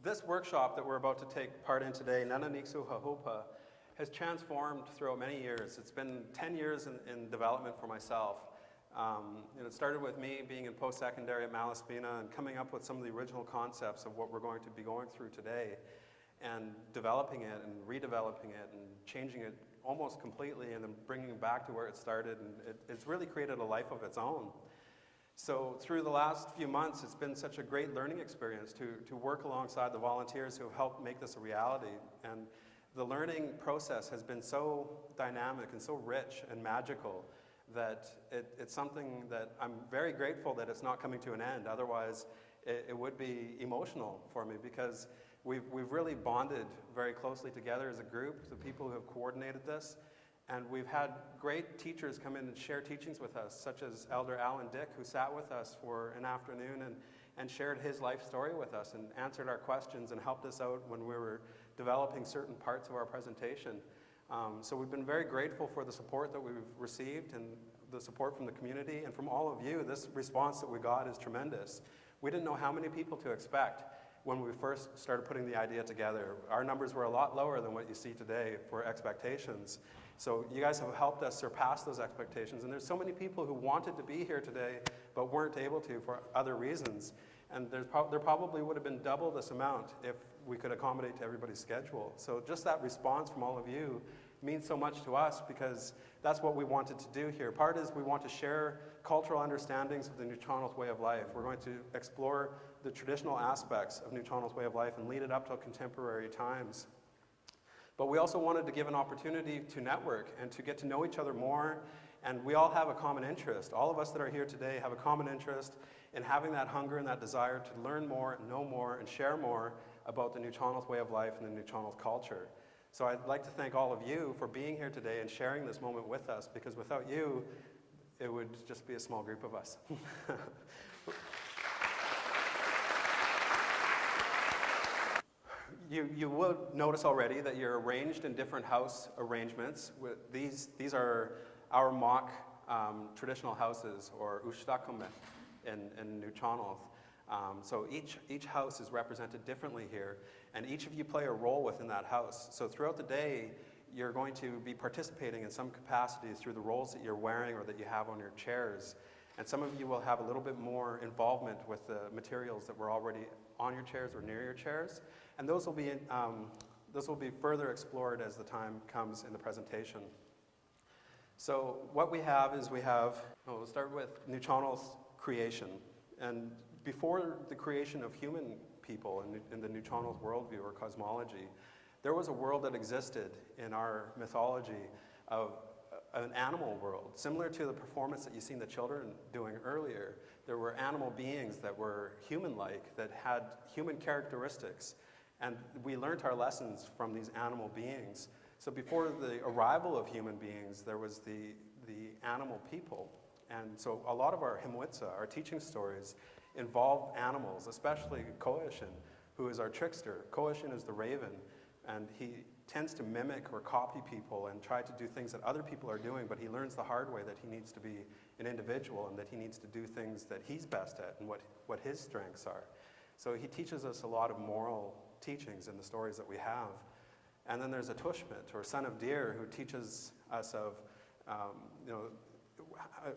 This workshop that we're about to take part in today, nananiqsu haahuupa, has transformed throughout many years. It's been 10 years in development for myself. It started with me being in post-secondary at Malaspina and coming up with some of the original concepts of what we're going to be going through today, and developing it and redeveloping it and changing it almost completely and then bringing it back to where it started, and it's really created a life of its own. So through the last few months, it's been such a great learning experience to work alongside the volunteers who have helped make this a reality. And the learning process has been so dynamic and so rich and magical that it's something that I'm very grateful that it's not coming to an end. Otherwise, it would be emotional for me, because we've really bonded very closely together as a group, the people who have coordinated this. And we've had great teachers come in and share teachings with us, such as Elder Alan Dick, who sat with us for an afternoon and shared his life story with us and answered our questions and helped us out when we were developing certain parts of our presentation. So we've been very grateful for the support that we've received and the support from the community and from all of you. This response that we got is tremendous. We didn't know how many people to expect when we first started putting the idea together. Our numbers were a lot lower than what you see today for expectations. So you guys have helped us surpass those expectations. And there's so many people who wanted to be here today but weren't able to for other reasons. And there probably would have been double this amount if we could accommodate to everybody's schedule. So just that response from all of you means so much to us, because that's what we wanted to do here. Part is we want to share cultural understandings of the nuuchahnulth way of life. We're going to explore the traditional aspects of nuuchahnulth way of life and lead it up to contemporary times. But we also wanted to give an opportunity to network and to get to know each other more. And we all have a common interest. All of us that are here today have a common interest in having that hunger and that desire to learn more and know more and share more about the nuuchahnulth way of life and the nuuchahnulth culture. So I'd like to thank all of you for being here today and sharing this moment with us, because without you, it would just be a small group of us. You will notice already that you're arranged in different house arrangements. These are our mock traditional houses, or ushtakume in nuuchahnulth. So each house is represented differently here, and each of you play a role within that house. So throughout the day, you're going to be participating in some capacity through the roles that you're wearing or that you have on your chairs. And some of you will have a little bit more involvement with the materials that were already on your chairs or near your chairs. And those will be further explored as the time comes in the presentation. So what we have is we'll start with nuuchahnulth creation. And before the creation of human people in the nuuchahnulth worldview or cosmology, there was a world that existed in our mythology of an animal world, similar to the performance that you seen the children doing earlier. There were animal beings that were human-like, that had human characteristics, and we learned our lessons from these animal beings. So before the arrival of human beings, there was the animal people. And so a lot of our himwitsa, our teaching stories, involve animals, especially Koashin, who is our trickster. Koashin is the raven, and he tends to mimic or copy people and try to do things that other people are doing, but he learns the hard way that he needs to be an individual and that he needs to do things that he's best at and what his strengths are. So he teaches us a lot of moral teachings in the stories that we have. And then there's a tushmit, or son of deer, who teaches us of,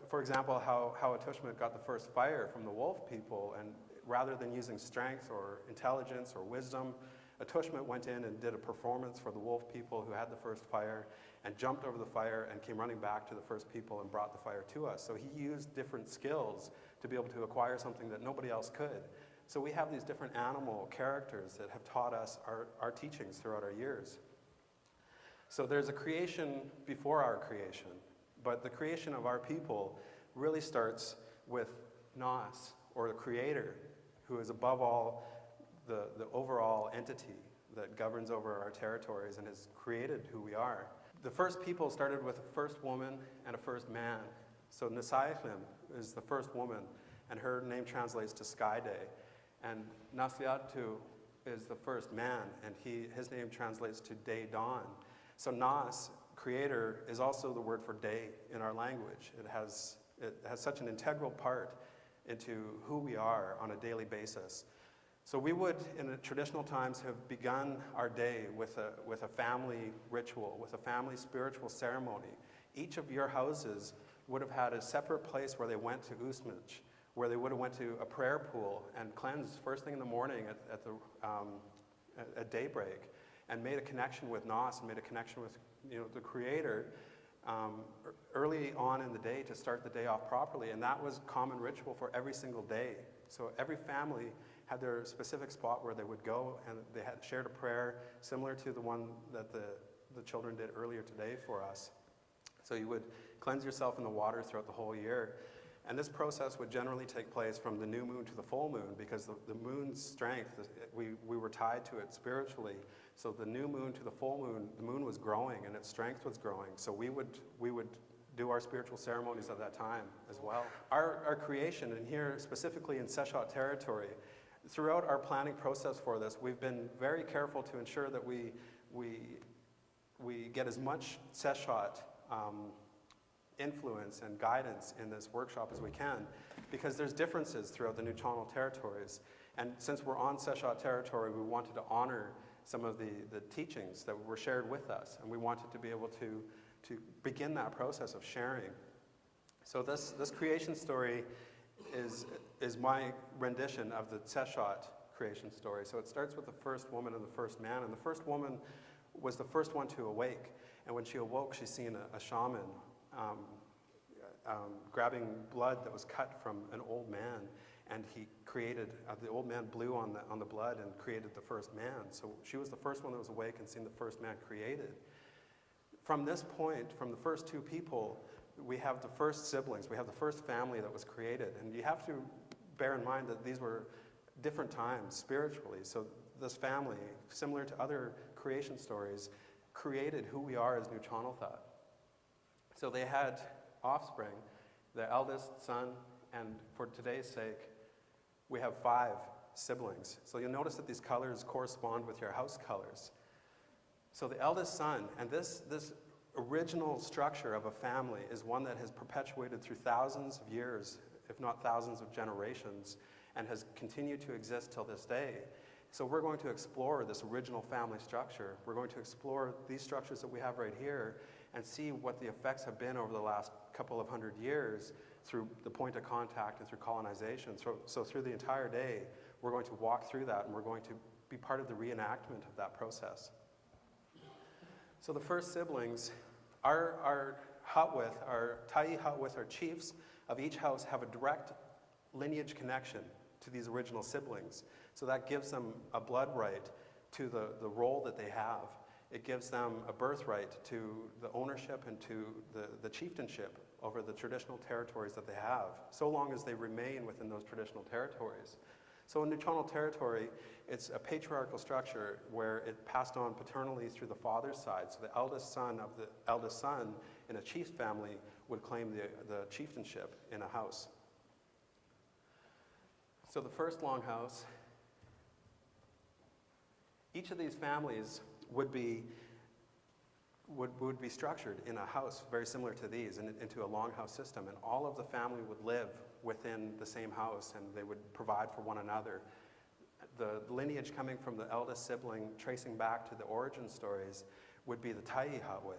for example, how a tushmit got the first fire from the wolf people, and rather than using strength or intelligence or wisdom, a tushmit went in and did a performance for the wolf people who had the first fire and jumped over the fire and came running back to the first people and brought the fire to us. So he used different skills to be able to acquire something that nobody else could. So we have these different animal characters that have taught us our teachings throughout our years. So there's a creation before our creation, but the creation of our people really starts with Nas, or the creator, who is above all the overall entity that governs over our territories and has created who we are. The first people started with a first woman and a first man. So Nisayachlim is the first woman, and her name translates to Sky Day. And Nasliatu is the first man, and his name translates to Day Dawn. So Nas, creator, is also the word for day in our language. It has such an integral part into who we are on a daily basis. So we would, in the traditional times, have begun our day with a family ritual, with a family spiritual ceremony. Each of your houses would have had a separate place where they went to usmich, where they would have went to a prayer pool and cleansed first thing in the morning at daybreak, and made a connection with Nas and made a connection with the Creator early on in the day to start the day off properly. And that was common ritual for every single day. So every family had their specific spot where they would go, and they had shared a prayer similar to the one that the children did earlier today for us. So you would cleanse yourself in the water throughout the whole year. And this process would generally take place from the new moon to the full moon, because the moon's strength, we were tied to it spiritually. So the new moon to the full moon, the moon was growing and its strength was growing. So we would do our spiritual ceremonies at that time as well. Our creation, and here specifically in Seshat territory, throughout our planning process for this, we've been very careful to ensure that we get as much Seshat influence and guidance in this workshop as we can, because there's differences throughout the nuuchahnulth territories. And since we're on Seshat territory, we wanted to honor some of the teachings that were shared with us, and we wanted to be able to begin that process of sharing. So this creation story is my rendition of the Seshat creation story. So it starts with the first woman and the first man, and the first woman was the first one to awake. And when she awoke, she seen a shaman grabbing blood that was cut from an old man, and he created, the old man blew on the blood and created the first man. So she was the first one that was awake and seen the first man created. From this point, from the first two people, we have the first siblings, we have the first family that was created. And you have to bear in mind that these were different times spiritually. So this family, similar to other creation stories, created who we are as nuuchahnulth. So they had offspring, the eldest son, and for today's sake, we have 5 siblings. So you'll notice that these colors correspond with your house colors. So the eldest son, and this original structure of a family is one that has perpetuated through thousands of years, if not thousands of generations, and has continued to exist till this day. So we're going to explore this original family structure. We're going to explore these structures that we have right here and see what the effects have been over the last couple of hundred years through the point of contact and through colonization. So through the entire day, we're going to walk through that, and we're going to be part of the reenactment of that process. So the first siblings, our haahuupa, our haahuupa, our chiefs of each house have a direct lineage connection to these original siblings. So that gives them a blood right to the role that they have. It gives them a birthright to the ownership and to the chieftainship over the traditional territories that they have, so long as they remain within those traditional territories. So in nuuchahnulth territory, it's a patriarchal structure where it passed on paternally through the father's side. So the eldest son of the eldest son in a chief's family would claim the chieftainship in a house. So the first longhouse, each of these families would be structured in a house very similar to these, into a longhouse system, and all of the family would live within the same house, and they would provide for one another. The lineage coming from the eldest sibling, tracing back to the origin stories, would be the haahuupa.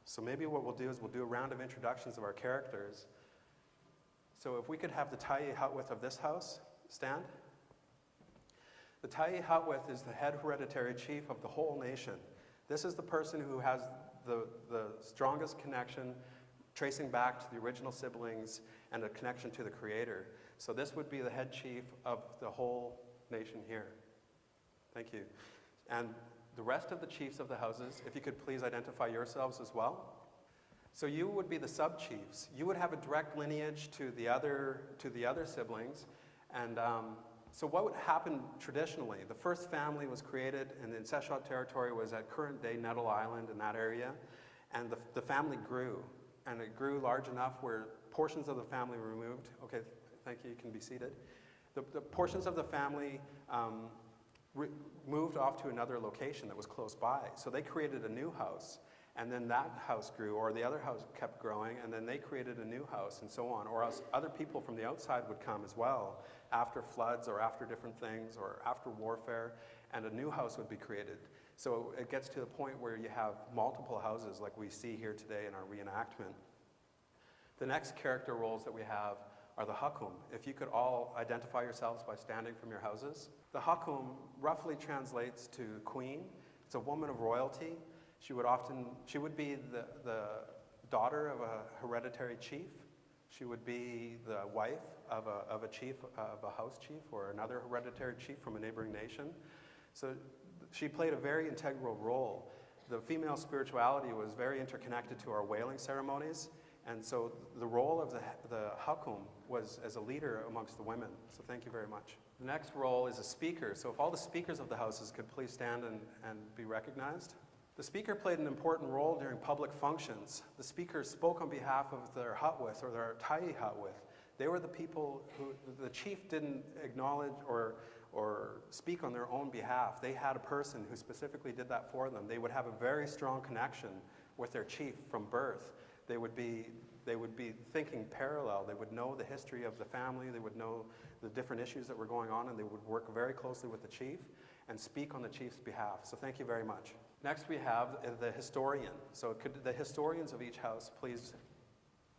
So maybe what we'll do is we'll do a round of introductions of our characters. So if we could have the haahuupa of this house stand. The haahuupa is the head hereditary chief of the whole nation. This is the person who has the strongest connection, tracing back to the original siblings and a connection to the Creator. So this would be the head chief of the whole nation here. Thank you. And the rest of the chiefs of the houses, if you could please identify yourselves as well. So you would be the sub-chiefs. You would have a direct lineage to the other siblings. And so what would happen traditionally? The first family was created, and the Seshat territory was at current-day Nettle Island in that area. And the family grew. And it grew large enough where portions of the family were removed. Okay, thank you, you can be seated. The portions of the family moved off to another location that was close by. So they created a new house. And then that house grew, or the other house kept growing, and then they created a new house, and so on. Or else other people from the outside would come as well, after floods, or after different things, or after warfare, and a new house would be created. So it gets to the point where you have multiple houses, like we see here today in our reenactment. The next character roles that we have are the haahuupa. If you could all identify yourselves by standing from your houses. The haahuupa roughly translates to queen. It's a woman of royalty. She would be the daughter of a hereditary chief. She would be the wife of a chief, of a house chief, or another hereditary chief from a neighboring nation. So she played a very integral role. The female spirituality was very interconnected to our wailing ceremonies, and so the role of the haahuupa was as a leader amongst the women. So thank you very much. The next role is a speaker. So if all the speakers of the houses could please stand and be recognized. The speaker played an important role during public functions. The speaker spoke on behalf of their haahuupa, or their haahuupa. They were the people who the chief didn't acknowledge or speak on their own behalf. They had a person who specifically did that for them. They would have a very strong connection with their chief from birth. They would be thinking parallel. They would know the history of the family. They would know the different issues that were going on, and they would work very closely with the chief and speak on the chief's behalf. So thank you very much. Next we have the historian. So could the historians of each house please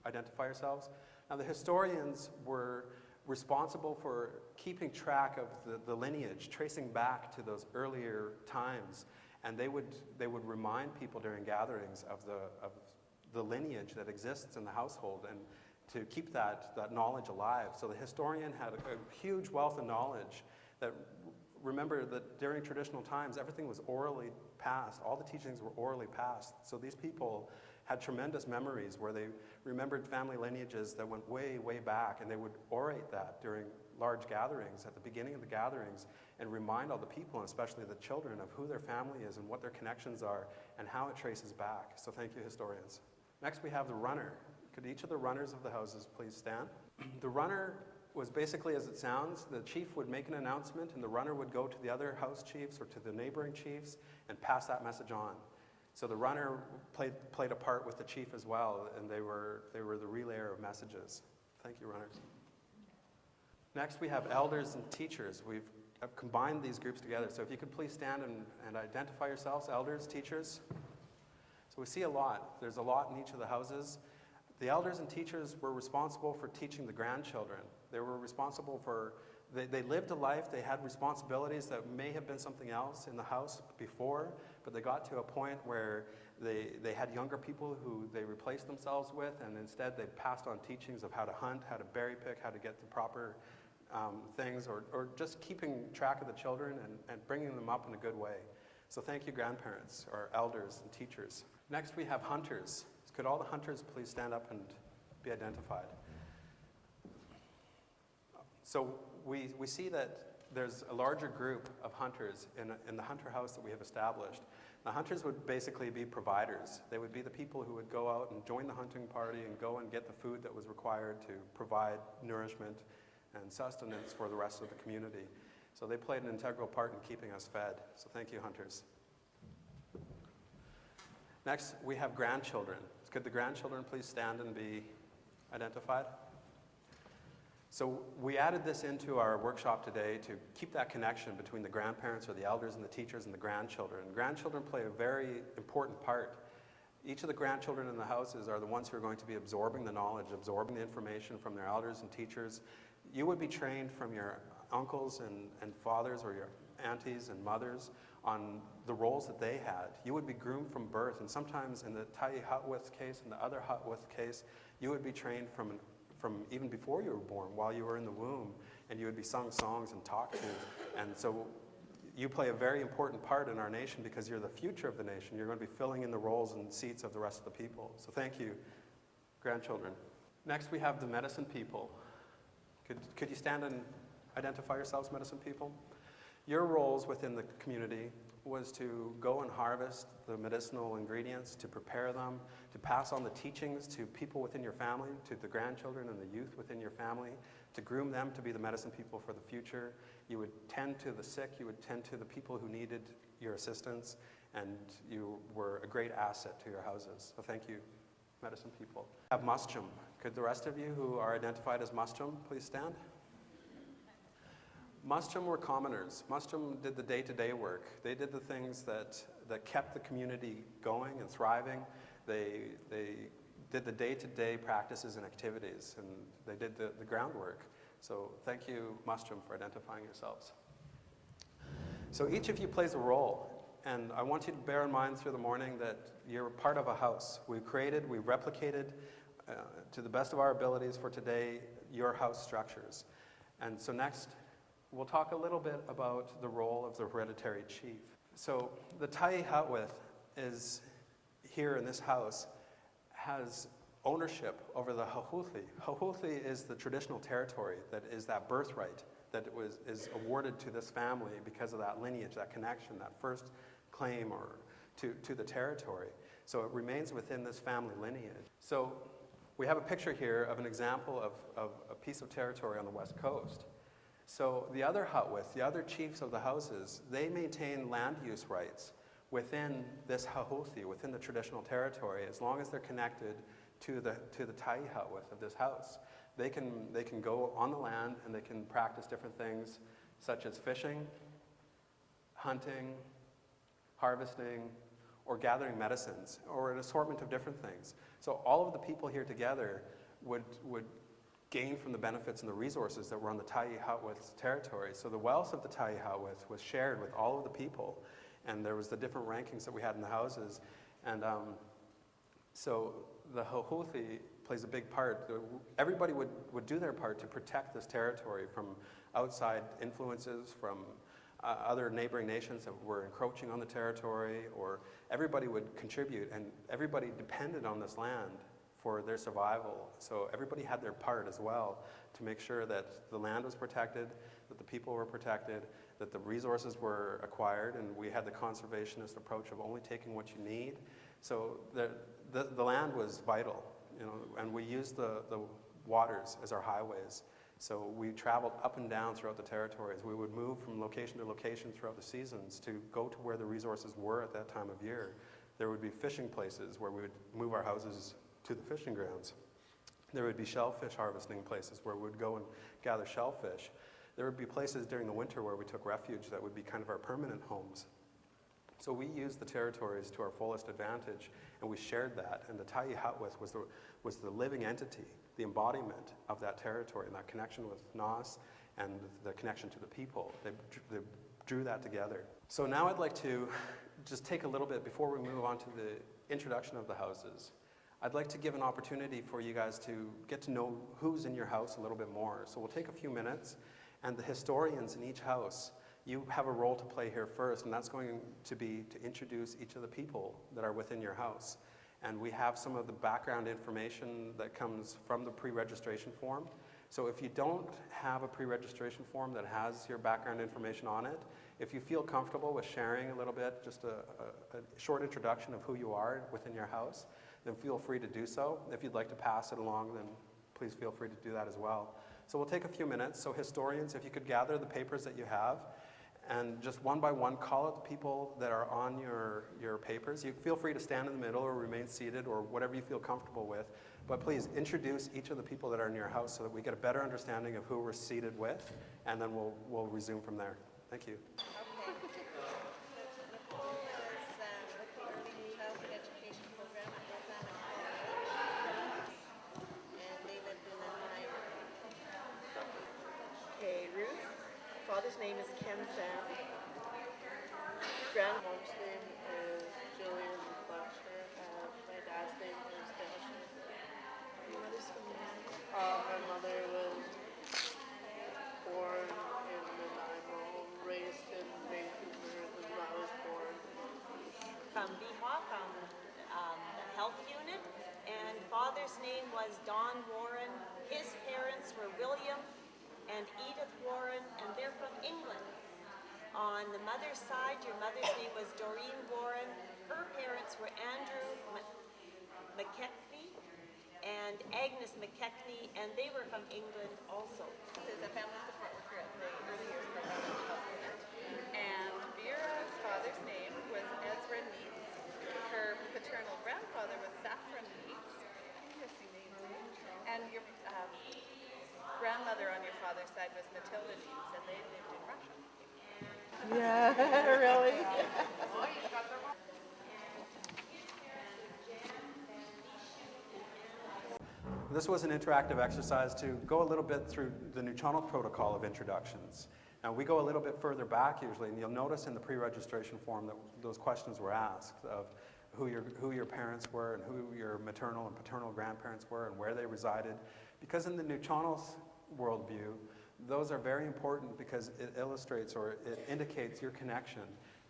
identify yourselves? Now the historians were responsible for keeping track of the lineage, tracing back to those earlier times, and they would remind people during gatherings of the lineage that exists in the household, and to keep that knowledge alive. So the historian had a huge wealth of knowledge. That remember that during traditional times, everything was orally passed. All the teachings were orally passed. So these people had tremendous memories where they remembered family lineages that went way, way back, and they would orate that during large gatherings at the beginning of the gatherings and remind all the people, and especially the children, of who their family is and what their connections are and how it traces back. So thank you, historians. Next we have the runner. Could each of the runners of the houses please stand? The runner was basically as it sounds. The chief would make an announcement, and the runner would go to the other house chiefs or to the neighboring chiefs and pass that message on. So the runner played a part with the chief as well, and they were the relayer of messages. Thank you, runners. Next we have elders and teachers. We've combined these groups together. So if you could please stand and identify yourselves, elders, teachers. So we see a lot. There's a lot in each of the houses. The elders and teachers were responsible for teaching the grandchildren. They were responsible for, they lived a life, they had responsibilities that may have been something else in the house before, but they got to a point where they had younger people who they replaced themselves with, and instead they passed on teachings of how to hunt, how to berry pick, how to get the proper things, or just keeping track of the children and bringing them up in a good way. So thank you, grandparents, or elders and teachers. Next we have hunters. Could all the hunters please stand up and be identified? So we see that there's a larger group of hunters in the hunter house that we have established. The hunters would basically be providers. They would be the people who would go out and join the hunting party and go and get the food that was required to provide nourishment and sustenance for the rest of the community. So they played an integral part in keeping us fed. So thank you, hunters. Next, we have grandchildren. Could the grandchildren please stand and be identified? So we added this into our workshop today to keep that connection between the grandparents or the elders and the teachers and the grandchildren. Grandchildren play a very important part. Each of the grandchildren in the houses are the ones who are going to be absorbing the knowledge, absorbing the information from their elders and teachers. You would be trained from your uncles and fathers, or your aunties and mothers, on the roles that they had. You would be groomed from birth, and sometimes in the haahuupa case and the other haahuupa case, you would be trained from even before you were born, while you were in the womb, and you would be sung songs and talked to. And so you play a very important part in our nation because you're the future of the nation. You're going to be filling in the roles and seats of the rest of the people. So thank you, grandchildren. Next we have the medicine people. Could you stand and identify yourselves, medicine people? Your roles within the community was to go and harvest the medicinal ingredients, to prepare them, to pass on the teachings to people within your family, to the grandchildren and the youth within your family, to groom them to be the medicine people for the future. You would tend to the sick, you would tend to the people who needed your assistance, and you were a great asset to your houses. So thank you, medicine people. I have Musqueam. Could the rest of you who are identified as Musqueam please stand? Musqueam were commoners. Musqueam did the day-to-day work. They did the things that kept the community going and thriving. They did the day-to-day practices and activities, and they did the groundwork. So thank you, Musqueam, for identifying yourselves. So each of you plays a role, and I want you to bear in mind through the morning that you're part of a house. We've replicated, to the best of our abilities for today, your house structures. And so next, we'll talk a little bit about the role of the hereditary chief. So the Tyee haahuupa is here in this house, has ownership over the haahuupa. Haahuupa is the traditional territory that is that birthright that is awarded to this family because of that lineage, that connection, that first claim to the territory. So it remains within this family lineage. So we have a picture here of an example of a piece of territory on the west coast. So the other haahuupa, the other chiefs of the houses, they maintain land use rights within this haahuupa, within the traditional territory, as long as they're connected to the Tyee haahuupa of this house. They can go on the land and they can practice different things such as fishing, hunting, harvesting, or gathering medicines, or an assortment of different things. So all of the people here together would gain from the benefits and the resources that were on the Tyee haahuupa's territory. So the wealth of the Tyee haahuupa was shared with all of the people, and there was the different rankings that we had in the houses. And so the haahuupa plays a big part. Everybody would do their part to protect this territory from outside influences, from other neighboring nations that were encroaching on the territory, or everybody would contribute, and everybody depended on this land for their survival. So everybody had their part as well to make sure that the land was protected, that the people were protected, that the resources were acquired, and we had the conservationist approach of only taking what you need. So the land was vital, and we used the waters as our highways. So we traveled up and down throughout the territories. We would move from location to location throughout the seasons to go to where the resources were at that time of year. There would be fishing places where we would move our houses to the fishing grounds. There would be shellfish harvesting places where we would go and gather shellfish. There would be places during the winter where we took refuge that would be kind of our permanent homes. So we used the territories to our fullest advantage, and we shared that. And the Tyee haahuupa was the living entity, the embodiment of that territory and that connection with Naas and the connection to the people. They drew that together. So now I'd like to just take a little bit, before we move on to the introduction of the houses, I'd like to give an opportunity for you guys to get to know who's in your house a little bit more. So we'll take a few minutes, and the historians in each house, you have a role to play here first, and that's going to be to introduce each of the people that are within your house. And we have some of the background information that comes from the pre-registration form. So if you don't have a pre-registration form that has your background information on it, if you feel comfortable with sharing a little bit, just a short introduction of who you are within your house, then feel free to do so. If you'd like to pass it along, then please feel free to do that as well. So we'll take a few minutes. So historians, if you could gather the papers that you have, and just one by one call out the people that are on your papers. You feel free to stand in the middle or remain seated or whatever you feel comfortable with, but please introduce each of the people that are in your house so that we get a better understanding of who we're seated with, and then we'll resume from there. Thank you. Okay. Nicole is with the Early Childhood Education Program at Rampanen Naasathluk, and they lived in Nananiqsu. Okay, Ruth. Father's name is Ken Sam. Grandmom's name is Jillian Fletcher. My dad's name is Dasher. Your mother's from Nanaimo? My mother was born in Nanaimo, raised in Vancouver, and I was born From Bihaw, from the health unit, and father's name was Don Warren. His parents were William and Edith Warren, and they're from England. On the mother's side, your mother's name was Doreen Warren. Her parents were Andrew McKechnie and Agnes McKechnie, and they were from England also. This is a family support worker at the Early Years Program at Health Unit. And Vera's father's name was Ezra grandmother on your father's side was Natilades, and they lived in Russia. Yeah, really? This was an interactive exercise to go a little bit through the nuuchahnulth protocol of introductions. Now, we go a little bit further back usually, and you'll notice in the pre-registration form that those questions were asked of who your parents were and who your maternal and paternal grandparents were and where they resided. Because in the nuuchahnulth worldview, those are very important because it illustrates or it indicates your connection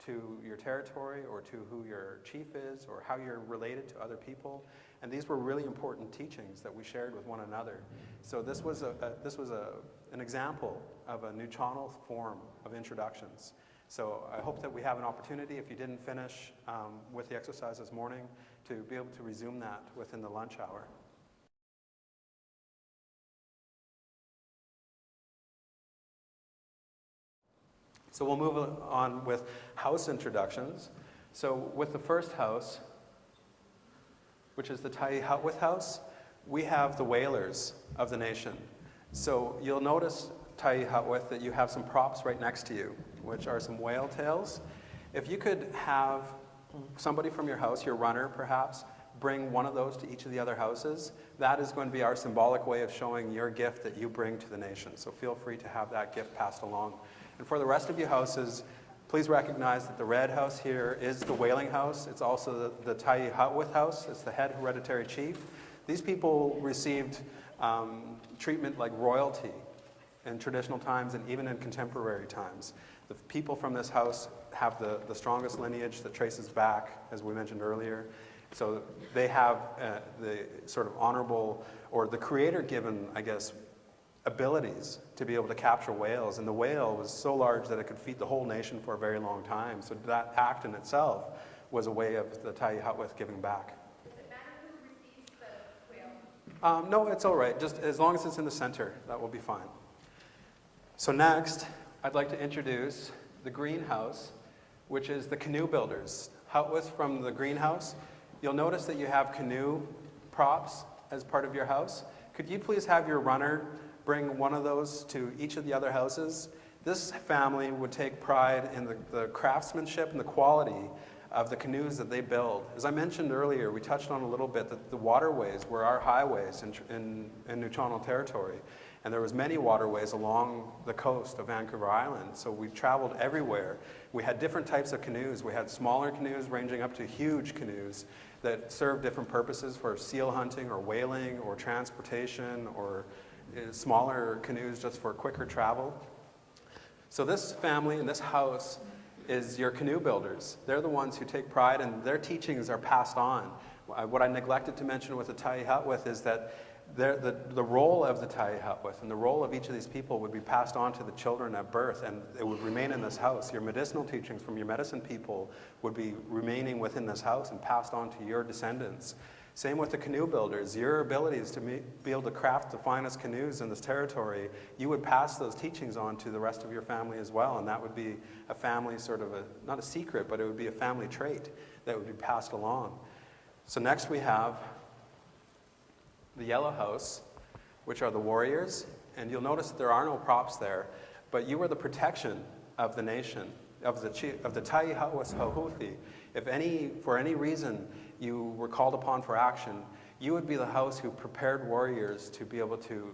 to your territory or to who your chief is or how you're related to other people. And these were really important teachings that we shared with one another. So this was an example of a nuuchahnulth form of introductions. So I hope that we have an opportunity, if you didn't finish with the exercise this morning, to be able to resume that within the lunch hour. So we'll move on with house introductions. So with the first house, which is the haahuupa house, we have the whalers of the nation. So you'll notice, haahuupa, that you have some props right next to you, which are some whale tails. If you could have somebody from your house, your runner perhaps, bring one of those to each of the other houses, that is going to be our symbolic way of showing your gift that you bring to the nation. So feel free to have that gift passed along. And for the rest of your houses, please recognize that the red house here is the whaling house. It's also the haahuupa house. It's the head hereditary chief. These people received treatment like royalty in traditional times and even in contemporary times. The people from this house have the strongest lineage that traces back, as we mentioned earlier. So they have the sort of honorable, or the creator-given, I guess, abilities to be able to capture whales. And the whale was so large that it could feed the whole nation for a very long time. So that act in itself was a way of the haahuupa giving back. Does it matter who receives the whale? No, it's all right. Just as long as it's in the center, that will be fine. So next, I'd like to introduce the greenhouse, which is the canoe builders. Haahuupa from the greenhouse. You'll notice that you have canoe props as part of your house. Could you please have your runner bring one of those to each of the other houses? This family would take pride in the craftsmanship and the quality of the canoes that they build. As I mentioned earlier, we touched on a little bit that the waterways were our highways in nuuchahnulth territory. And there was many waterways along the coast of Vancouver Island, so we traveled everywhere. We had different types of canoes. We had smaller canoes ranging up to huge canoes that served different purposes for seal hunting or whaling or transportation, or smaller canoes just for quicker travel. So this family in this house is your canoe builders. They're the ones who take pride, and their teachings are passed on. What I neglected to mention with the haahuupa is that the role of the haahuupa and the role of each of these people would be passed on to the children at birth, and it would remain in this house. Your medicinal teachings from your medicine people would be remaining within this house and passed on to your descendants. Same with the canoe builders. Your abilities to be able to craft the finest canoes in this territory, you would pass those teachings on to the rest of your family as well, and that would be a family sort of not a secret, but it would be a family trait that would be passed along. So next we have the yellow house, which are the warriors, and you'll notice that there are no props there, but you were the protection of the nation, of the haahuupa. If for any reason you were called upon for action, you would be the house who prepared warriors to be able to,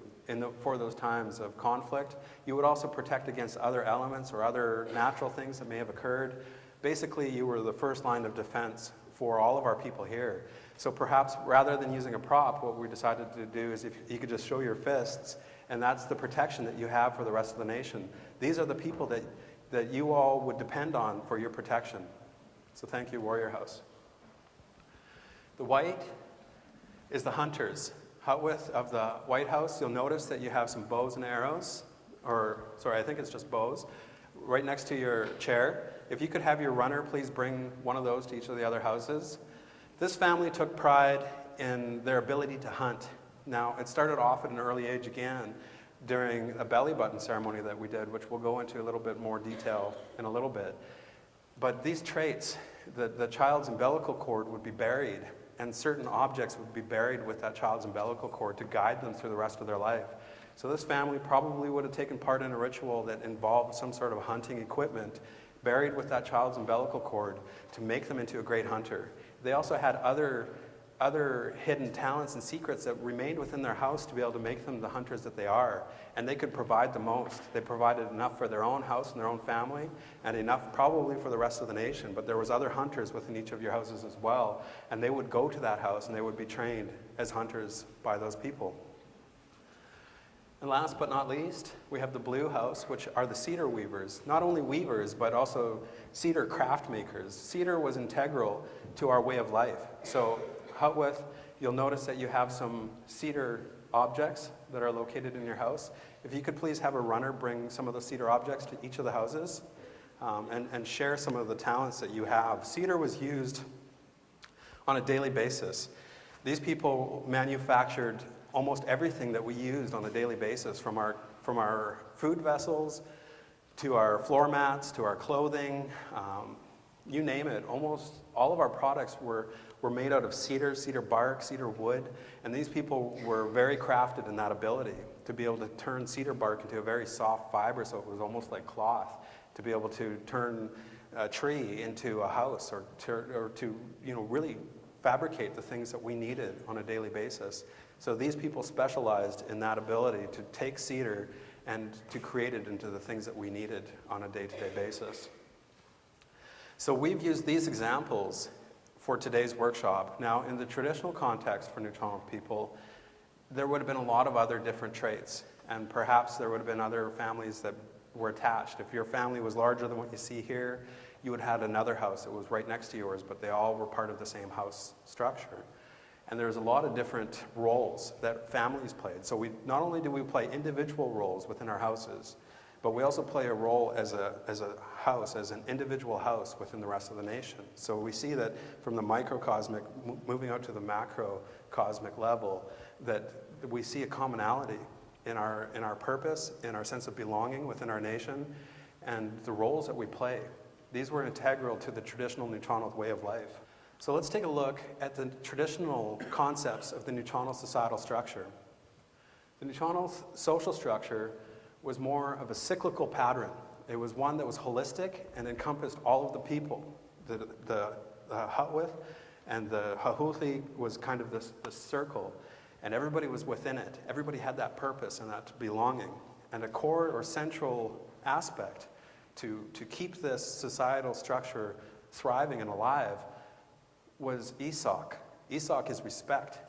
for those times of conflict. You would also protect against other elements or other natural things that may have occurred. Basically, you were the first line of defense for all of our people here. So perhaps rather than using a prop, what we decided to do is if you could just show your fists, and that's the protection that you have for the rest of the nation. These are the people that you all would depend on for your protection. So thank you, Warrior House. The white is the hunters. Haahuupa of the White House, you'll notice that you have some bows and arrows, or sorry, I think it's just bows, right next to your chair. If you could have your runner please bring one of those to each of the other houses. This family took pride in their ability to hunt. Now, it started off at an early age again during a belly button ceremony that we did, which we'll go into a little bit more detail in a little bit. But these traits, the child's umbilical cord would be buried, and certain objects would be buried with that child's umbilical cord to guide them through the rest of their life. So this family probably would have taken part in a ritual that involved some sort of hunting equipment buried with that child's umbilical cord to make them into a great hunter. They also had other hidden talents and secrets that remained within their house to be able to make them the hunters that they are. And they could provide the most. They provided enough for their own house and their own family, and enough probably for the rest of the nation. But there was other hunters within each of your houses as well, and they would go to that house and they would be trained as hunters by those people. And last but not least, we have the blue house, which are the cedar weavers. Not only weavers, but also cedar craft makers. Cedar was integral to our way of life. So haahuupa, you'll notice that you have some cedar objects that are located in your house. If you could please have a runner bring some of the cedar objects to each of the houses and share some of the talents that you have. Cedar was used on a daily basis. These people manufactured almost everything that we used on a daily basis, from our food vessels to our floor mats to our clothing, you name it. Almost all of our products were made out of cedar, cedar bark, cedar wood, and these people were very crafted in that ability to be able to turn cedar bark into a very soft fiber, so it was almost like cloth, to be able to turn a tree into a house, or to really fabricate the things that we needed on a daily basis. So these people specialized in that ability to take cedar and to create it into the things that we needed on a day-to-day basis. So we've used these examples for today's workshop. Now, in the traditional context for nuuchahnulth people, there would have been a lot of other different traits, and perhaps there would have been other families that were attached. If your family was larger than what you see here, you would have had another house that was right next to yours, but they all were part of the same house structure. And there's a lot of different roles that families played. So not only do we play individual roles within our houses, but we also play a role as a house, as an individual house within the rest of the nation. So we see that from the microcosmic, moving out to the macrocosmic level, that we see a commonality in our purpose, in our sense of belonging within our nation, and the roles that we play. These were integral to the traditional nuuchahnulth way of life. So let's take a look at the traditional concepts of the nuuchahnulth societal structure. The nuuchahnulth social structure was more of a cyclical pattern. It was one that was holistic and encompassed all of the people. The haahuupa and the haahuupa was kind of this circle, and everybody was within it. Everybody had that purpose and that belonging. And a core or central aspect to keep this societal structure thriving and alive was Isak. Isak is respect.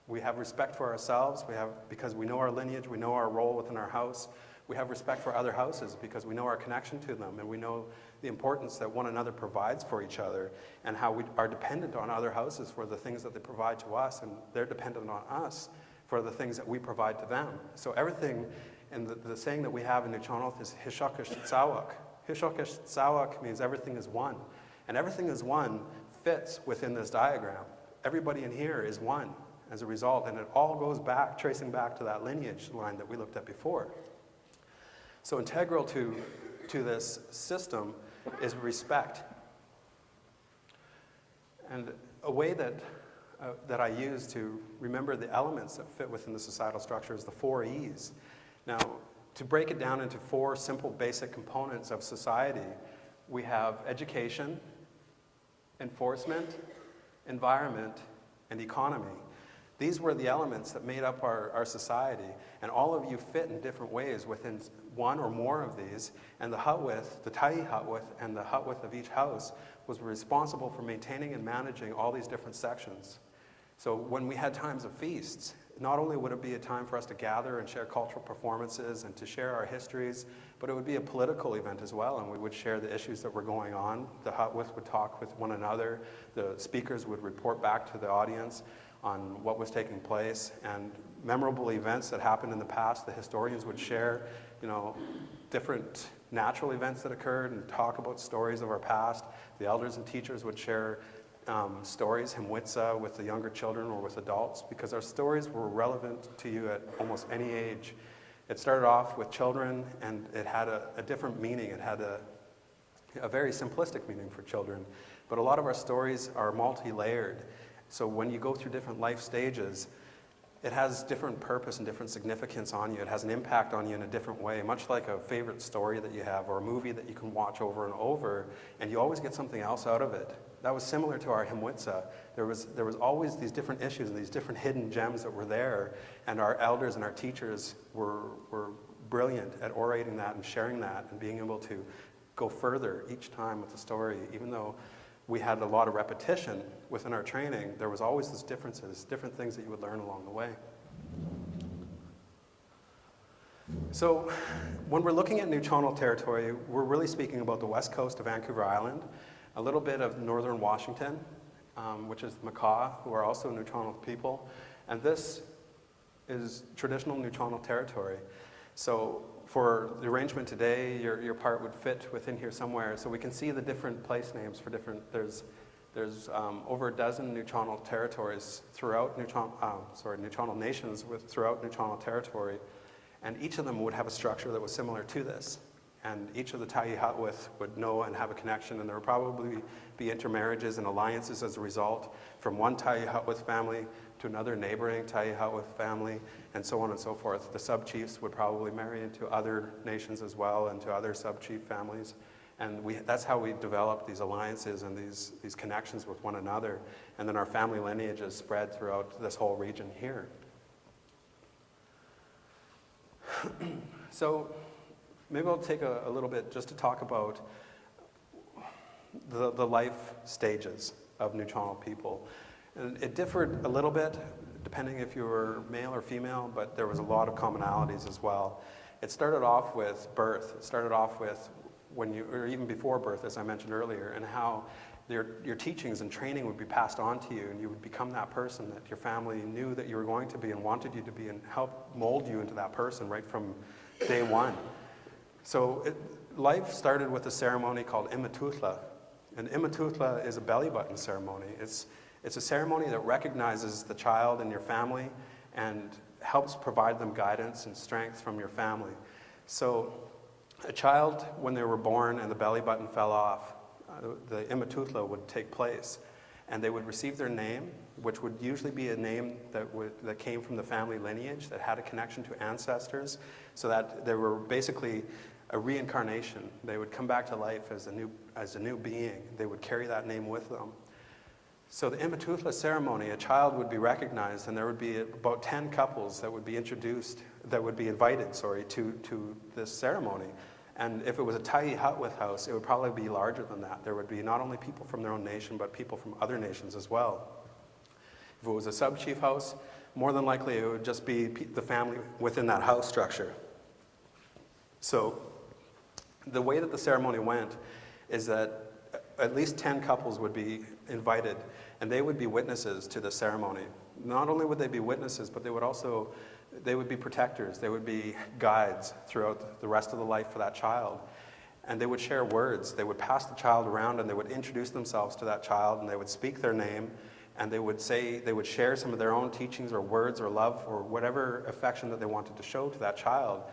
We have respect for ourselves. Because we know our lineage, we know our role within our house. We have respect for other houses because we know our connection to them, and we know the importance that one another provides for each other, and how we are dependent on other houses for the things that they provide to us, and they're dependent on us for the things that we provide to them. So everything, and the saying that we have in nuuchahnulth is hishakish tsawak. Hishakish tsawak means everything is one. And everything is one fits within this diagram. Everybody in here is one as a result, and it all goes back, tracing back to that lineage line that we looked at before. So integral to this system is respect. And a way that I use to remember the elements that fit within the societal structure is the 4 E's. Now, to break it down into 4 simple basic components of society, we have education, enforcement, environment, and economy. These were the elements that made up our society, and all of you fit in different ways within one or more of these, and the haahuupa, the Thai haahuupa, and the haahuupa of each house was responsible for maintaining and managing all these different sections. So when we had times of feasts, not only would it be a time for us to gather and share cultural performances and to share our histories, but it would be a political event as well, and we would share the issues that were going on. The haahuupa would talk with one another, the speakers would report back to the audience on what was taking place, and memorable events that happened in the past. The historians would share, different natural events that occurred and talk about stories of our past. The elders and teachers would share stories, himwitsa, with the younger children or with adults, because our stories were relevant to you at almost any age. It started off with children, and it had a different meaning. It had a very simplistic meaning for children, but a lot of our stories are multi-layered. So when you go through different life stages, it has different purpose and different significance on you. It has an impact on you in a different way, much like a favorite story that you have or a movie that you can watch over and over, and you always get something else out of it. That was similar to our himwitsa. There was always these different issues and these different hidden gems that were there, and our elders and our teachers were brilliant at orating that and sharing that and being able to go further each time with the story. Even though we had a lot of repetition within our training, there was always these differences, different things that you would learn along the way. So when we're looking at nuuchahnulth territory, we're really speaking about the west coast of Vancouver Island, a little bit of northern Washington, which is the Makah, who are also nuuchahnulth people, and this is traditional nuuchahnulth territory. So for the arrangement today, your part would fit within here somewhere. So we can see the different place names for different, there's over a dozen nuuchahnulth territories throughout nuuchahnulth nations throughout nuuchahnulth territory. And each of them would have a structure that was similar to this. And each of the haahuupa would know and have a connection, and there would probably be intermarriages and alliances as a result from one haahuupa family to another neighboring haahuupa family, and so on and so forth. The sub-chiefs would probably marry into other nations as well and to other sub-chief families. And that's how we developed these alliances and these connections with one another. And then our family lineages spread throughout this whole region here. So maybe I'll take a little bit just to talk about the life stages of nuuchahnulth people. And it differed a little bit depending if you were male or female, but there was a lot of commonalities as well. It started off with birth. It started off with or even before birth, as I mentioned earlier, and how your teachings and training would be passed on to you, and you would become that person that your family knew that you were going to be and wanted you to be, and help mold you into that person right from day one. So life started with a ceremony called imatuthla, and imatuthla is a belly button ceremony. It's a ceremony that recognizes the child and your family and helps provide them guidance and strength from your family. So a child, when they were born and the belly button fell off, the imatuthla would take place, and they would receive their name, which would usually be a name that came from the family lineage, that had a connection to ancestors, so that they were basically a reincarnation. They would come back to life as a new being. They would carry that name with them. So the imatuthla ceremony, a child would be recognized, and there would be about 10 couples that would be invited to this ceremony. And if it was a haahuupa house, it would probably be larger than that. There would be not only people from their own nation, but people from other nations as well. If it was a sub-chief house, more than likely it would just be the family within that house structure. So the way that the ceremony went is that at least 10 couples would be invited, and they would be witnesses to the ceremony. Not only would they be witnesses, but they would be protectors. They would be guides throughout the rest of the life for that child. And they would share words. They would pass the child around, and they would introduce themselves to that child, and they would speak their name, and they would share some of their own teachings or words or love or whatever affection that they wanted to show to that child.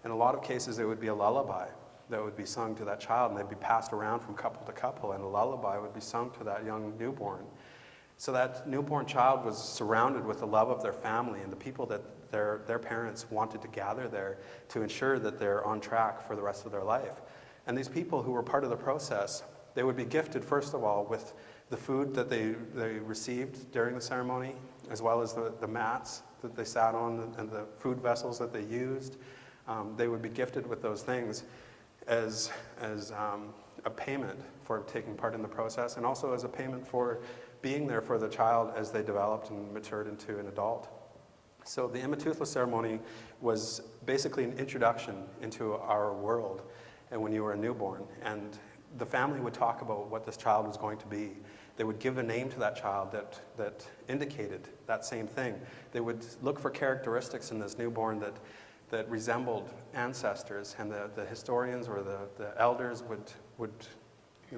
In a lot of cases, it would be a lullaby that would be sung to that child, and they'd be passed around from couple to couple, and a lullaby would be sung to that young newborn. So that newborn child was surrounded with the love of their family and the people that their parents wanted to gather there to ensure that they're on track for the rest of their life. And these people who were part of the process, they would be gifted, first of all, with the food that they received during the ceremony, as well as the mats that they sat on and the food vessels that they used. They would be gifted with those things as a payment for taking part in the process, and also as a payment for being there for the child as they developed and matured into an adult. So the imatuthla ceremony was basically an introduction into our world, and when you were a newborn, and the family would talk about what this child was going to be. They would give a name to that child that indicated that same thing. They would look for characteristics in this newborn that resembled ancestors, and the historians or the elders would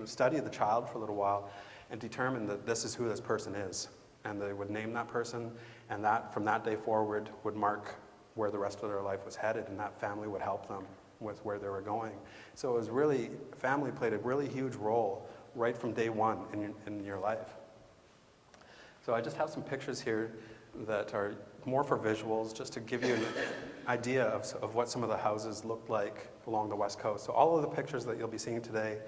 study the child for a little while and determine that this is who this person is. And they would name that person, and that from that day forward would mark where the rest of their life was headed, and that family would help them with where they were going. So it was really, family played a really huge role right from day one in your life. So I just have some pictures here that are more for visuals, just to give you an idea of what some of the houses looked like along the West Coast. So all of the pictures that you'll be seeing today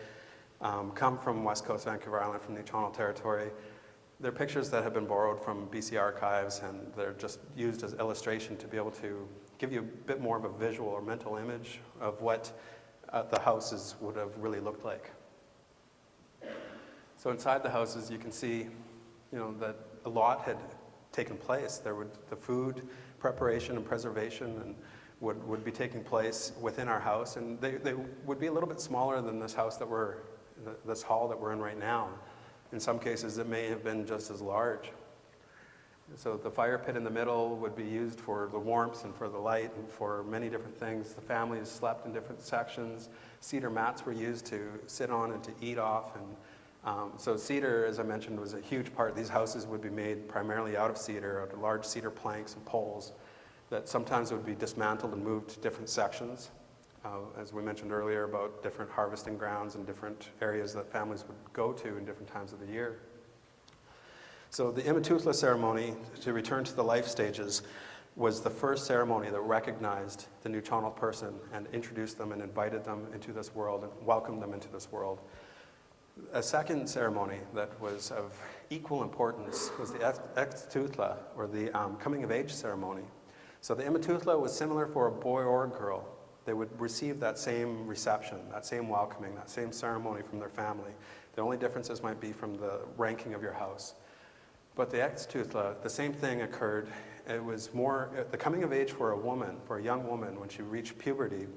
come from West Coast Vancouver Island, from Nuuchahnulth territory. They're pictures that have been borrowed from BC archives, and they're just used as illustration to be able to give you a bit more of a visual or mental image of what the houses would have really looked like. So inside the houses, you can see, that a lot had taken place. The food preparation and preservation and would be taking place within our house, and they would be a little bit smaller than this hall that we're in right now. In some cases, it may have been just as large. So the fire pit in the middle would be used for the warmth and for the light and for many different things. The families slept in different sections. Cedar mats were used to sit on and to eat off. And so cedar, as I mentioned, was a huge part. These houses would be made primarily out of cedar, out of large cedar planks and poles that sometimes would be dismantled and moved to different sections. As we mentioned earlier about different harvesting grounds and different areas that families would go to in different times of the year. So the Imatutla ceremony, to return to the life stages, was the first ceremony that recognized the Nuuchahnulth person and introduced them and invited them into this world and welcomed them into this world. A second ceremony that was of equal importance was the Extutla, or the coming of age ceremony. So the Imatutla was similar for a boy or a girl. They would receive that same reception, that same welcoming, that same ceremony from their family. The only differences might be from the ranking of your house. But the Extutla, the same thing occurred. It was more, the coming of age for a woman, for a young woman, when she reached puberty,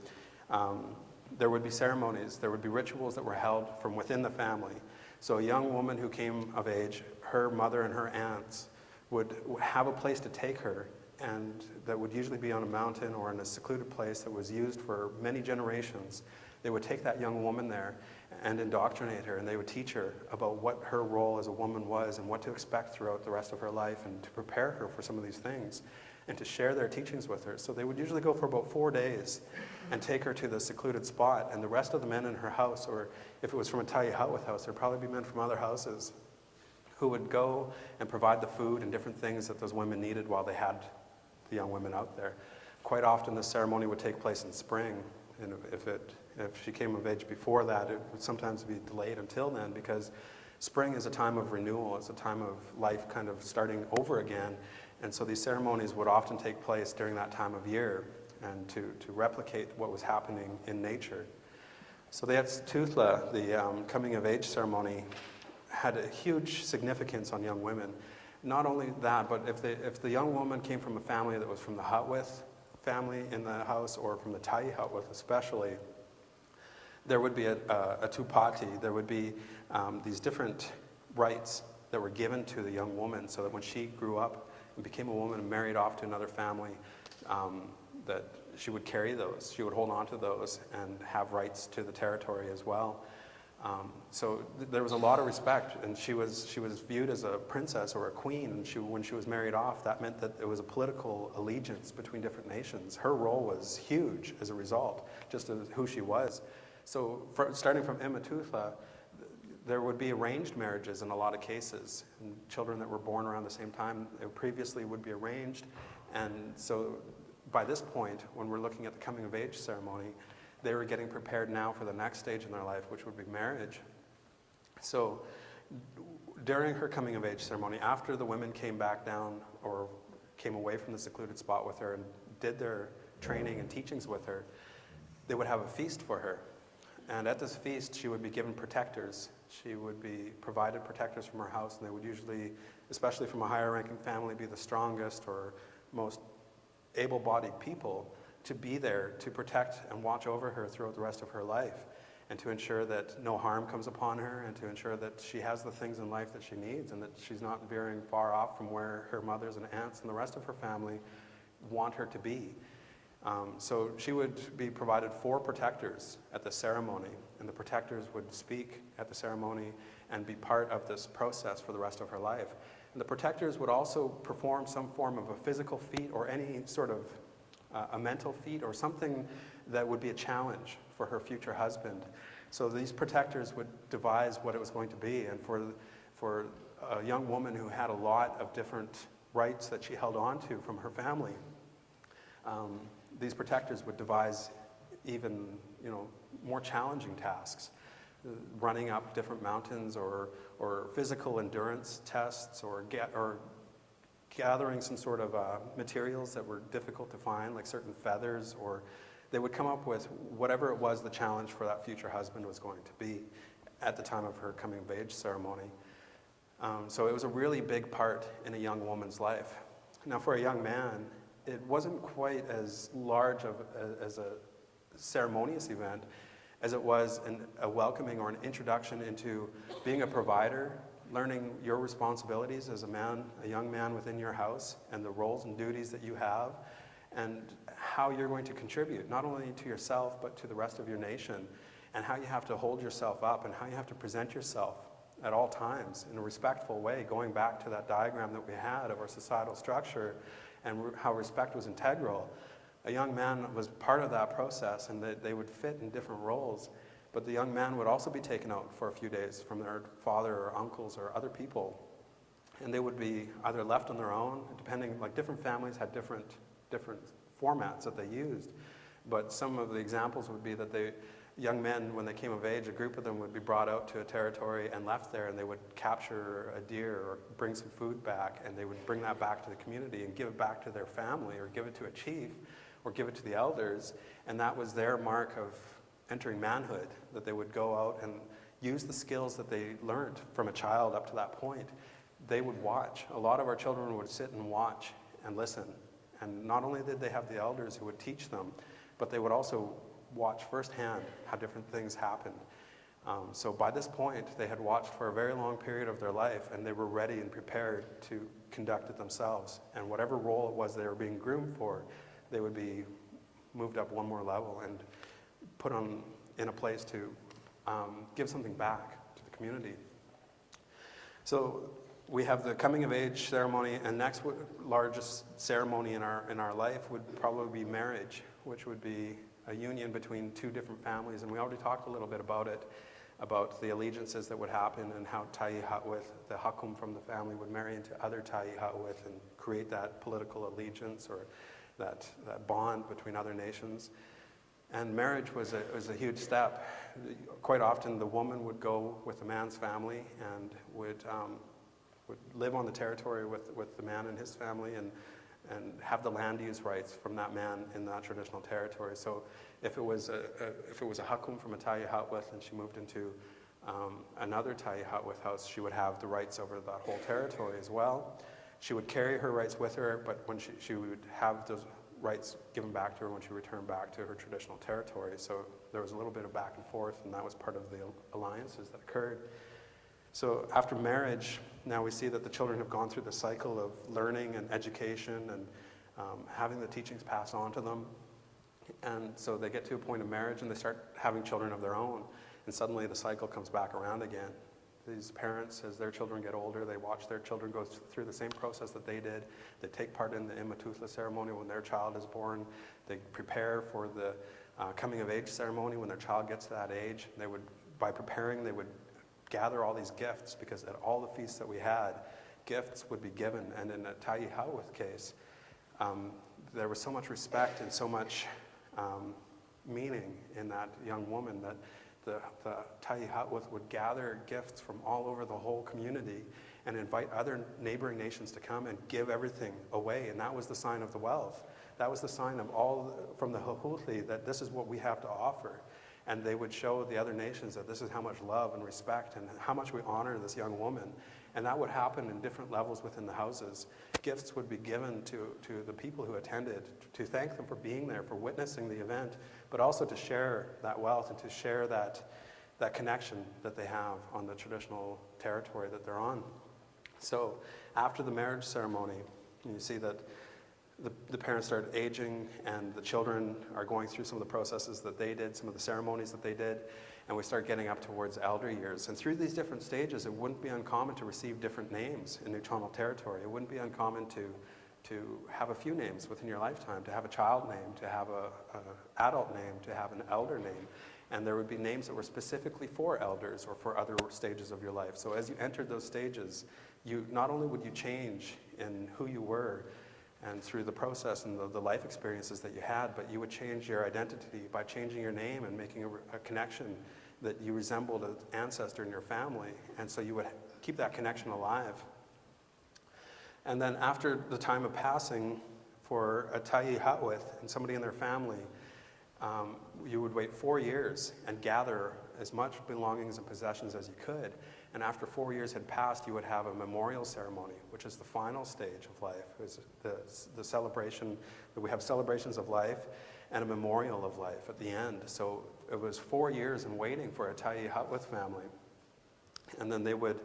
there would be ceremonies, there would be rituals that were held from within the family. So a young woman who came of age, her mother and her aunts would have a place to take her, and that would usually be on a mountain or in a secluded place that was used for many generations. They would take that young woman there and indoctrinate her, and they would teach her about what her role as a woman was and what to expect throughout the rest of her life, and to prepare her for some of these things and to share their teachings with her. So they would usually go for about 4 days and take her to the secluded spot, and the rest of the men in her house, or if it was from a Haahuupa house, there'd probably be men from other houses who would go and provide the food and different things that those women needed while they had the young women out there. Quite often the ceremony would take place in spring, and if she came of age before that, it would sometimes be delayed until then, because spring is a time of renewal, it's a time of life kind of starting over again, and so these ceremonies would often take place during that time of year, and to replicate what was happening in nature. So the Extutla, the coming of age ceremony, had a huge significance on young women. Not only that, but if the young woman came from a family that was from the Hutwith family in the house, or from the Hutwith especially, there would be a tupati. There would be these different rights that were given to the young woman, so that when she grew up and became a woman and married off to another family, that she would carry those. She would hold on to those and have rights to the territory as well. So there was a lot of respect, and she was viewed as a princess or a queen, and when she was married off, that meant that there was a political allegiance between different nations. Her role was huge as a result, just as who she was. So starting from Imatutla, there would be arranged marriages in a lot of cases, and children that were born around the same time previously would be arranged. And so by this point, when we're looking at the coming of age ceremony, they were getting prepared now for the next stage in their life, which would be marriage. So during her coming of age ceremony, after the women came back down or came away from the secluded spot with her and did their training and teachings with her, they would have a feast for her. And at this feast, she would be given protectors. She would be provided protectors from her house, and they would usually, especially from a higher ranking family, be the strongest or most able-bodied people to be there to protect and watch over her throughout the rest of her life, and to ensure that no harm comes upon her, and to ensure that she has the things in life that she needs, and that she's not veering far off from where her mothers and aunts and the rest of her family want her to be. So she would be provided 4 protectors at the ceremony, and the protectors would speak at the ceremony and be part of this process for the rest of her life. And the protectors would also perform some form of a physical feat or any sort of a mental feat or something that would be a challenge for her future husband. So these protectors would devise what it was going to be, and for a young woman who had a lot of different rights that she held on to from her family, these protectors would devise even, more challenging tasks, running up different mountains or physical endurance tests or gathering some sort of materials that were difficult to find, like certain feathers, or they would come up with whatever it was the challenge for that future husband was going to be at the time of her coming of age ceremony. So it was a really big part in a young woman's life. Now for a young man, it wasn't quite as large as a ceremonious event as it was a welcoming or an introduction into being a provider, learning your responsibilities as a young man within your house, and the roles and duties that you have, and how you're going to contribute, not only to yourself, but to the rest of your nation, and how you have to hold yourself up, and how you have to present yourself at all times in a respectful way, going back to that diagram that we had of our societal structure, and how respect was integral. A young man was part of that process, and they would fit in different roles. But the young man would also be taken out for a few days from their father or uncles or other people. And they would be either left on their own, depending, like different families had different formats that they used. But some of the examples would be that young men, when they came of age, a group of them would be brought out to a territory and left there, and they would capture a deer or bring some food back, and they would bring that back to the community and give it back to their family, or give it to a chief, or give it to the elders. And that was their mark of entering manhood, that they would go out and use the skills that they learned from a child up to that point. They would watch. A lot of our children would sit and watch and listen. And not only did they have the elders who would teach them, but they would also watch firsthand how different things happened. So by this point, they had watched for a very long period of their life, and they were ready and prepared to conduct it themselves. And whatever role it was they were being groomed for, they would be moved up one more level and put in a place to give something back to the community. So we have the coming of age ceremony, and next largest ceremony in our life would probably be marriage, which would be a union between two different families. And we already talked a little bit about it, about the allegiances that would happen, and how haahuupa, the hakum from the family, would marry into other haahuupa and create that political allegiance, or that bond between other nations. And marriage was a huge step. Quite often the woman would go with the man's family and would live on the territory with the man and his family, and have the land use rights from that man in that traditional territory. So if it was a hakum from a haahuupa and she moved into another haahuupa house, she would have the rights over that whole territory as well. She would carry her rights with her, but when she would have those rights given back to her when she returned back to her traditional territory. So there was a little bit of back and forth, and that was part of the alliances that occurred. So after marriage, now we see that the children have gone through the cycle of learning and education, and having the teachings passed on to them. And so they get to a point of marriage, and they start having children of their own. And suddenly the cycle comes back around again. These parents, as their children get older, they watch their children go through the same process that they did. They take part in the imatutla ceremony when their child is born. They prepare for the coming of age ceremony when their child gets to that age. By preparing, they would gather all these gifts, because at all the feasts that we had, gifts would be given. And in a haahuupa case, there was so much respect and so much meaning in that young woman that the haahuupa would gather gifts from all over the whole community and invite other neighboring nations to come and give everything away. And that was the sign of the wealth. That was the sign of all from the haahuupa, that this is what we have to offer. And they would show the other nations that this is how much love and respect and how much we honor this young woman. And that would happen in different levels within the houses. Gifts would be given to the people who attended, to thank them for being there, for witnessing the event, but also to share that wealth and to share that connection that they have on the traditional territory that they're on. So after the marriage ceremony, you see that the parents start aging, and the children are going through some of the processes that they did, some of the ceremonies that they did, and we start getting up towards elder years. And through these different stages, it wouldn't be uncommon to receive different names in nuuchahnulth territory. It wouldn't be uncommon to have a few names within your lifetime, to have a child name, to have an adult name, to have an elder name. And there would be names that were specifically for elders or for other stages of your life. So as you entered those stages, not only would you change in who you were and through the process and the life experiences that you had, but you would change your identity by changing your name and making a connection that you resembled an ancestor in your family, and so you would keep that connection alive. And then after the time of passing, for a ta'i haahuupa and somebody in their family, you would wait 4 years and gather as much belongings and possessions as you could. And after 4 years had passed, you would have a memorial ceremony, which is the final stage of life. It was the celebration, that we have celebrations of life and a memorial of life at the end. So it was 4 years in waiting for a ta'i haahuupa family. And then they would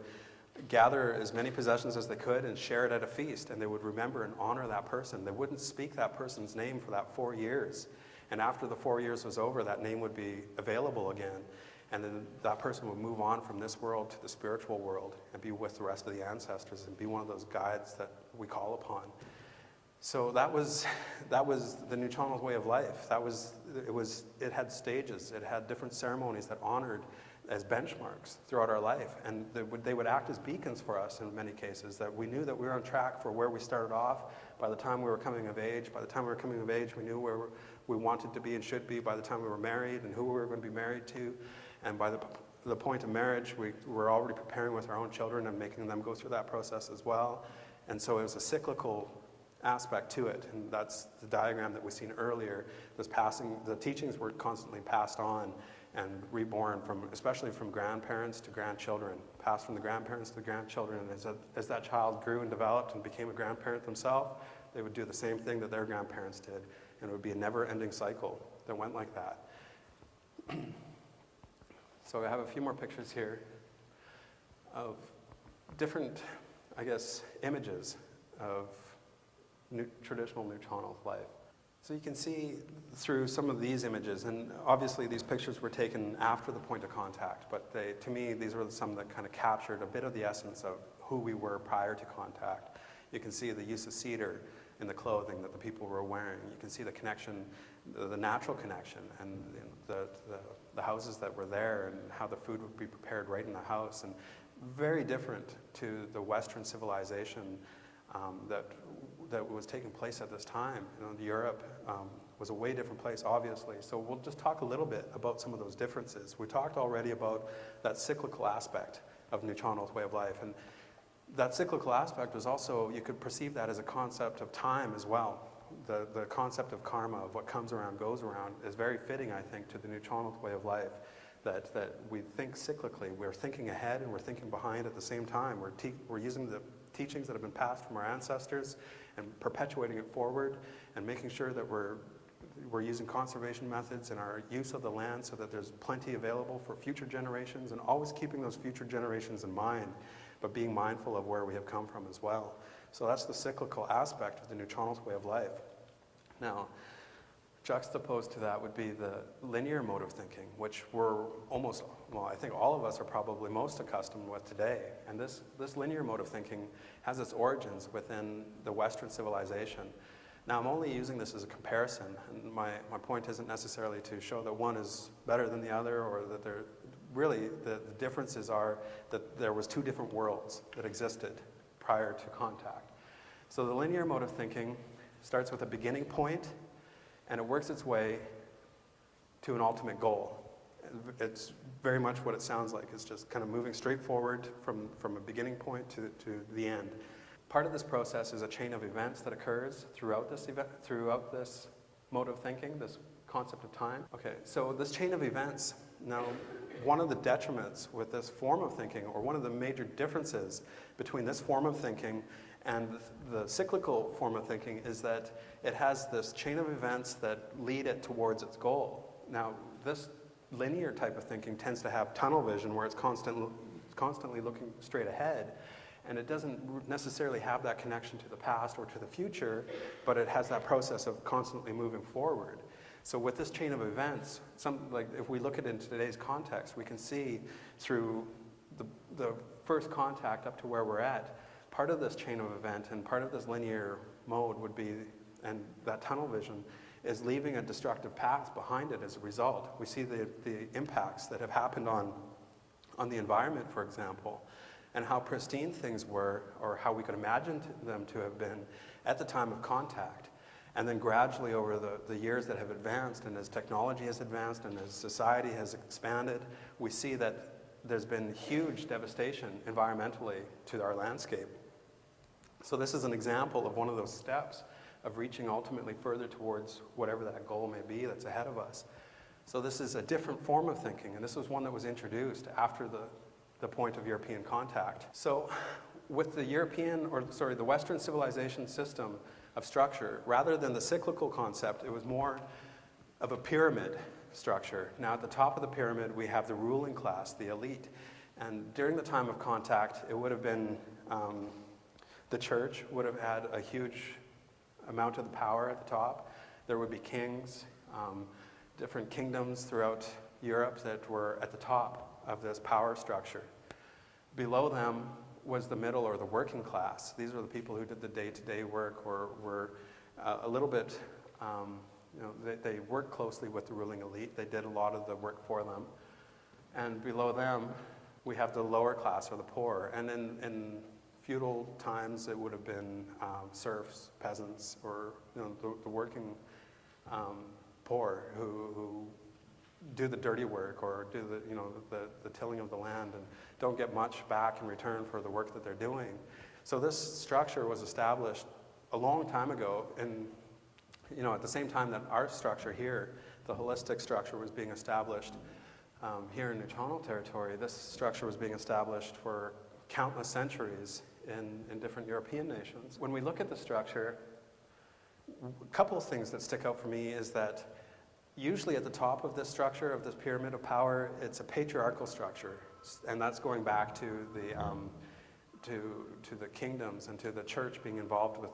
gather as many possessions as they could and share it at a feast, and they would remember and honor that person. They wouldn't speak that person's name for that 4 years. And after the 4 years was over, that name would be available again. And then that person would move on from this world to the spiritual world and be with the rest of the ancestors and be one of those guides that we call upon. So that was the nuuchahnulth way of life. It had stages. It had different ceremonies that honored as benchmarks throughout our life. And they would act as beacons for us in many cases, that we knew that we were on track for where we started off by the time we were coming of age. By the time we were coming of age, we knew where we wanted to be and should be by the time we were married and who we were going to be married to. And by the point of marriage, we were already preparing with our own children and making them go through that process as well. And so it was a cyclical aspect to it, and that's the diagram that we've seen earlier. The teachings were constantly passed on and reborn, especially from grandparents to grandchildren, passed from the grandparents to the grandchildren. And as that child grew and developed and became a grandparent themselves, they would do the same thing that their grandparents did, and it would be a never-ending cycle that went like that. So I have a few more pictures here of different, I guess, images of traditional nuuchahnulth life. So you can see through some of these images, and obviously these pictures were taken after the point of contact, but to me, these were some that kind of captured a bit of the essence of who we were prior to contact. You can see the use of cedar in the clothing that the people were wearing. You can see the connection, the natural connection, and the houses that were there, and how the food would be prepared right in the house, and very different to the Western civilization that was taking place at this time. Europe was a way different place, obviously. So we'll just talk a little bit about some of those differences. We talked already about that cyclical aspect of nuuchahnulth way of life, and that cyclical aspect was also, you could perceive that as a concept of time as well. The concept of karma, of what comes around goes around, is very fitting, I think, to the nuuchahnulth way of life. That we think cyclically. We're thinking ahead and we're thinking behind at the same time. We're using the teachings that have been passed from our ancestors and perpetuating it forward, and making sure that we're using conservation methods in our use of the land so that there's plenty available for future generations, and always keeping those future generations in mind, but being mindful of where we have come from as well. So that's the cyclical aspect of the nuuchahnulth way of life. Now, juxtaposed to that would be the linear mode of thinking, which I think all of us are probably most accustomed with today. And this linear mode of thinking has its origins within the Western civilization. Now, I'm only using this as a comparison, and my point isn't necessarily to show that one is better than the other, or that the differences are that there was two different worlds that existed prior to contact. So the linear mode of thinking starts with a beginning point, and it works its way to an ultimate goal. It's very much what it sounds like. It's just kind of moving straight forward from a beginning point to the end. Part of this process is a chain of events that occurs throughout this mode of thinking, this concept of time. Okay, so this chain of events, now one of the detriments with this form of thinking, or one of the major differences between this form of thinking and the cyclical form of thinking, is that it has this chain of events that lead it towards its goal. Now, this linear type of thinking tends to have tunnel vision, where it's constantly looking straight ahead, and it doesn't necessarily have that connection to the past or to the future, but it has that process of constantly moving forward. So with this chain of events, if we look at it in today's context, we can see through the first contact up to where we're at, part of this chain of event and part of this linear mode would be, and that tunnel vision, is leaving a destructive path behind it as a result. We see the impacts that have happened on the environment, for example. and how pristine things were, or how we could imagine them to have been at the time of contact. And then gradually over the years that have advanced, and as technology has advanced and as society has expanded, we see that there's been huge devastation environmentally to our landscape. So this is an example of one of those steps of reaching ultimately further towards whatever that goal may be that's ahead of us. So this is a different form of thinking, and this was one that was introduced after the point of European contact. So with the Western civilization system of structure, rather than the cyclical concept, it was more of a pyramid structure. Now at the top of the pyramid, we have the ruling class, the elite. And during the time of contact, it would have been, the church would have had a huge amount of the power at the top. There would be kings, different kingdoms throughout Europe that were at the top of this power structure. Below them was the middle or the working class. These were the people who did the day-to-day work, or were a little bit, they worked closely with the ruling elite. They did a lot of the work for them. And below them, we have the lower class or the poor. And in feudal times, it would have been serfs, peasants, or the working poor who do the dirty work, or do the tilling of the land, and don't get much back in return for the work that they're doing. So this structure was established a long time ago, and at the same time that our structure here, the holistic structure, was being established here in nuuchahnulth territory. This structure was being established for countless centuries in different European nations. When we look at the structure, a couple of things that stick out for me is that usually at the top of this structure, of this pyramid of power, it's a patriarchal structure, and that's going back to the kingdoms and to the church being involved with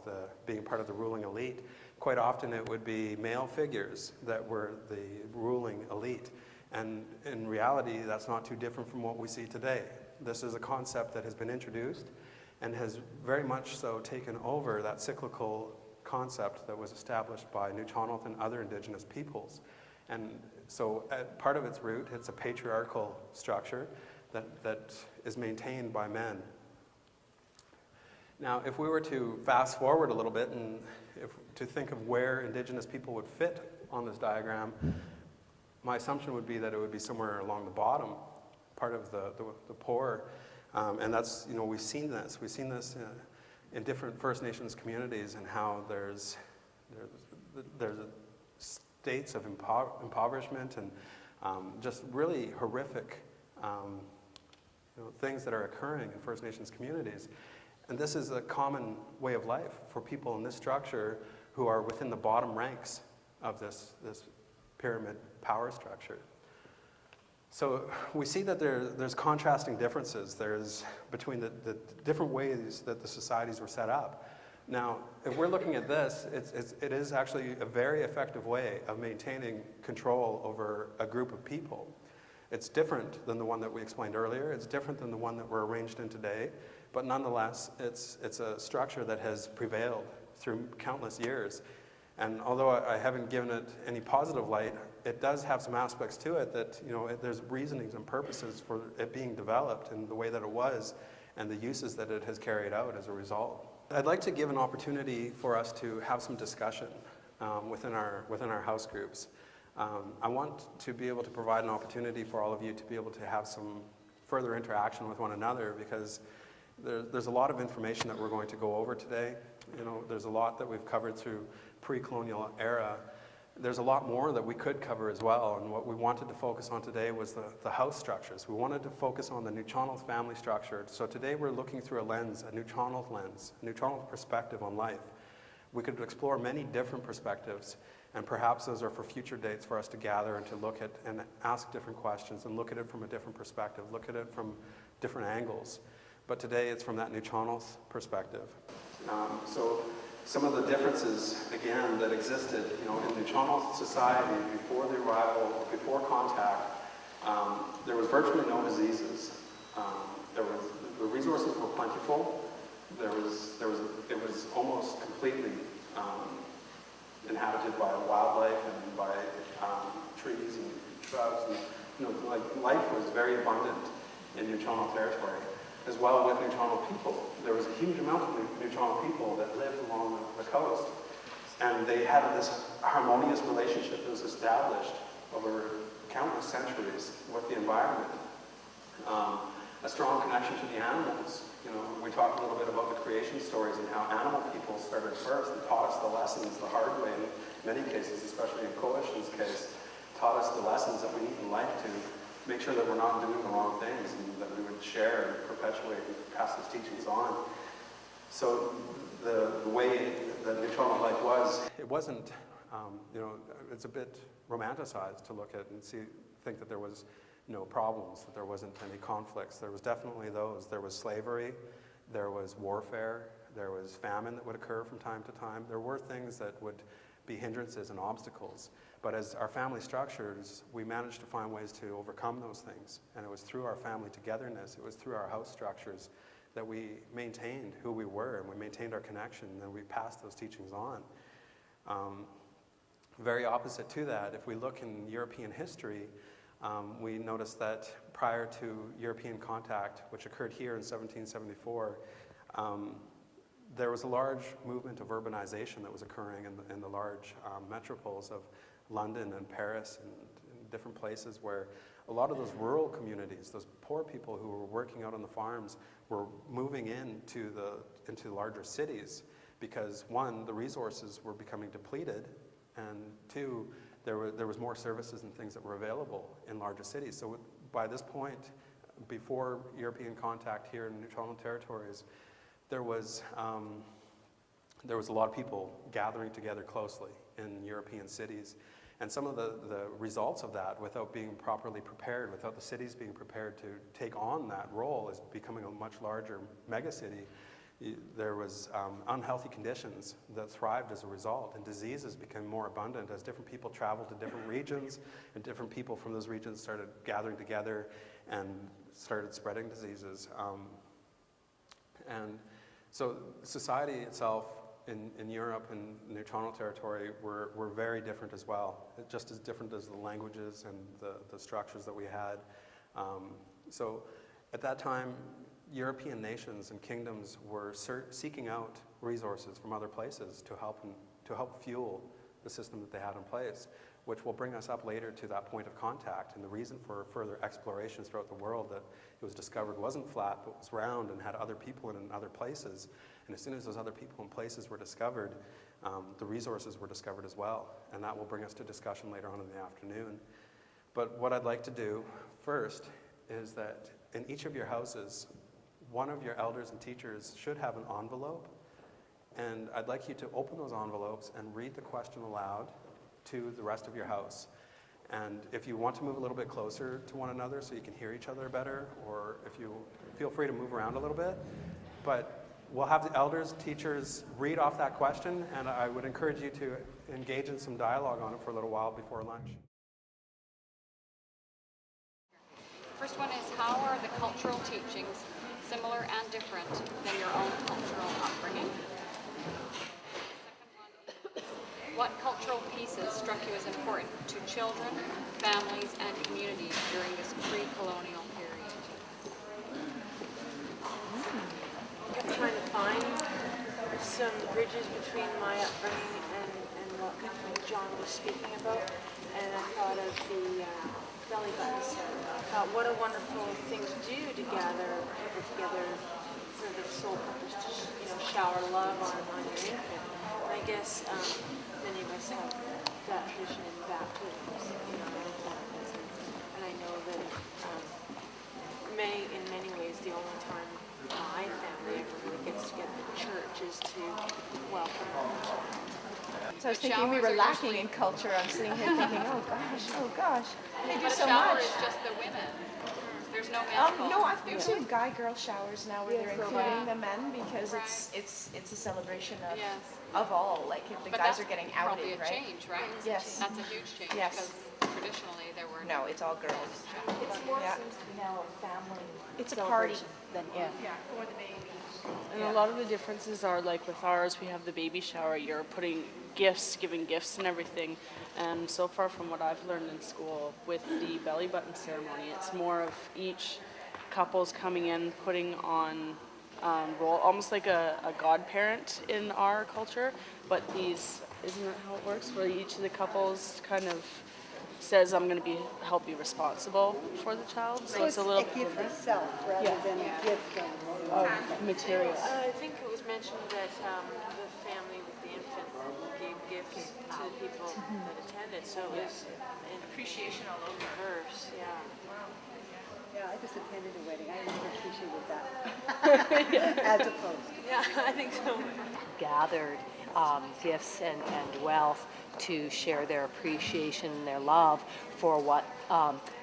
being part of the ruling elite. Quite often it would be male figures that were the ruling elite, and in reality that's not too different from what we see today. This is a concept that has been introduced and has very much so taken over that cyclical concept that was established by nuuchahnulth and other indigenous peoples. And so at part of its root, it's a patriarchal structure that is maintained by men. Now, if we were to fast forward a little bit and to think of where indigenous people would fit on this diagram, my assumption would be that it would be somewhere along the bottom, part of the poor. And that's, we've seen this. We've seen this in different First Nations communities, and how there's states of impoverishment and just really horrific things that are occurring in First Nations communities. And this is a common way of life for people in this structure who are within the bottom ranks of this pyramid power structure. So we see that there's contrasting differences between the different ways that the societies were set up. Now, if we're looking at this, it is actually a very effective way of maintaining control over a group of people. It's different than the one that we explained earlier. It's different than the one that we're arranged in today. But nonetheless, it's a structure that has prevailed through countless years. And although I haven't given it any positive light, it does have some aspects to it that, there's reasonings and purposes for it being developed in the way that it was, and the uses that it has carried out as a result. I'd like to give an opportunity for us to have some discussion within our house groups. I want to be able to provide an opportunity for all of you to be able to have some further interaction with one another, because there's a lot of information that we're going to go over today. There's a lot that we've covered through pre-colonial era. There's a lot more that we could cover as well, and what we wanted to focus on today was the house structures. We wanted to focus on the nuuchahnulth family structure. So today we're looking through a lens, a nuuchahnulth perspective on life. We could explore many different perspectives, and perhaps those are for future dates for us to gather and to look at and ask different questions and look at it from a different perspective, look at it from different angles. But today it's from that nuuchahnulth perspective. So some of the differences, again, that existed, in nuuchahnulth society before the arrival, before contact, there was virtually no diseases. The resources were plentiful. It was almost completely inhabited by wildlife and by trees and shrubs. And, life was very abundant in nuuchahnulth territory. as well with nuuchahnulth people. There was a huge amount of nuuchahnulth people that lived along the coast, and they had this harmonious relationship that was established over countless centuries with the environment. A strong connection to the animals. You know, we talked a little bit about the creation stories and how animal people started first and taught us the lessons the hard way in many cases, especially in Coalition's case, taught us the lessons that we need in life to make sure that we're not doing the wrong things and that we would share and perpetuate and pass those teachings on. So the way that nuuchahnulth life was, it wasn't, you know, it's a bit romanticized to look at and think that there was no problems, that there wasn't any conflicts. There was definitely those. There was slavery, there was warfare, there was famine that would occur from time to time. There were things that would be hindrances and obstacles. But as our family structures, we managed to find ways to overcome those things. And it was through our family togetherness, it was through our house structures that we maintained who we were, and we maintained our connection, and we passed those teachings on. Very opposite to that, if we look in European history, we notice that prior to European contact, which occurred here in 1774, there was a large movement of urbanization that was occurring in the large metropoles of London and Paris and different places where a lot of those rural communities, those poor people who were working out on the farms, were moving into the larger cities because, one, the resources were becoming depleted, and two, there was more services and things that were available in larger cities. So by this point, before European contact here in nuuchahnulth territories, there was a lot of people gathering together closely in European cities. And some of the results of that, without being properly prepared, without the cities being prepared to take on that role as becoming a much larger megacity, there was unhealthy conditions that thrived as a result, and diseases became more abundant as different people traveled to different regions, and different people from those regions started gathering together and started spreading diseases. And so society itself in Europe and nuuchahnulth territory were very different as well, just as different as the languages and the structures that we had. So at that time, European nations and kingdoms were seeking out resources from other places to help fuel the system that they had in place, which will bring us up later to that point of contact and the reason for further explorations throughout the world, that it was discovered wasn't flat but was round and had other people in other places. And as soon as those other people and places were discovered, the resources were discovered as well. And that will bring us to discussion later on in the afternoon. But what I'd like to do first is that in each of your houses, one of your elders and teachers should have an envelope. And I'd like you to open those envelopes and read the question aloud to the rest of your house. And if you want to move a little bit closer to one another so you can hear each other better, or if you feel free to move around a little bit, but we'll have the elders, teachers read off that question, and I would encourage you to engage in some dialogue on it for a little while before lunch. First one is, how are the cultural teachings similar and different than your own cultural upbringing? What cultural pieces struck you as important to children, families, and communities during this pre-colonial period? I'm trying to find some bridges between my upbringing and what John was speaking about, and I thought of the belly button set. I thought, what a wonderful thing to do to gather people together for the sole purpose to shower love on your infant. I guess many of us have that vision in baptisms, and I know that in many ways the only time my family ever really gets together in church is to welcome them. So I was thinking we were lacking in culture. I'm sitting here thinking, oh gosh, they do But so a shower much. is just the women. There's no men No, I've involved. been to guy-girl showers now where they're Yes, including yeah. the men because Right. it's a celebration of Yes. of all. Like if the But guys that's are getting probably outed, a right? change, right? Yes. That's a huge change, Yes. because traditionally there were No, it's all girls. It's more Yeah. seems to be now a family It's a party. celebration than for the baby. And a lot of the differences are, like with ours, we have the baby shower. You're putting gifts, giving gifts and everything. And so far from what I've learned in school, with the belly button ceremony, it's more of each couples coming in, putting on role, almost like a godparent in our culture, but isn't that how it works, where each of the couples kind of says, I'm going to help be responsible for the child, so it's a little a gift itself rather than a gift of material. I think it was mentioned that the family with the infant gave gifts to the people that attended, so it was an appreciation all over reverse, yeah. Yeah, I just attended a wedding. I never appreciated that. As opposed. Yeah, I think so. Gathered gifts and wealth to share their appreciation and their love for what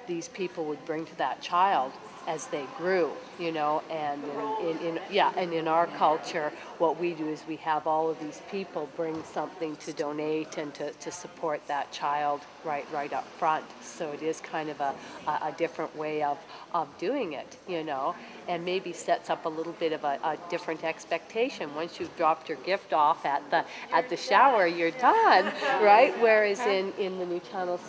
these people would bring to that child as they grew, you know, and in our culture, what we do is we have all of these people bring something to donate and to support that child right up front. So it is kind of a different way of doing it, you know, and maybe sets up a little bit of a different expectation. Once you've dropped your gift off at the shower, you're done, right? Whereas in the nuuchahnulth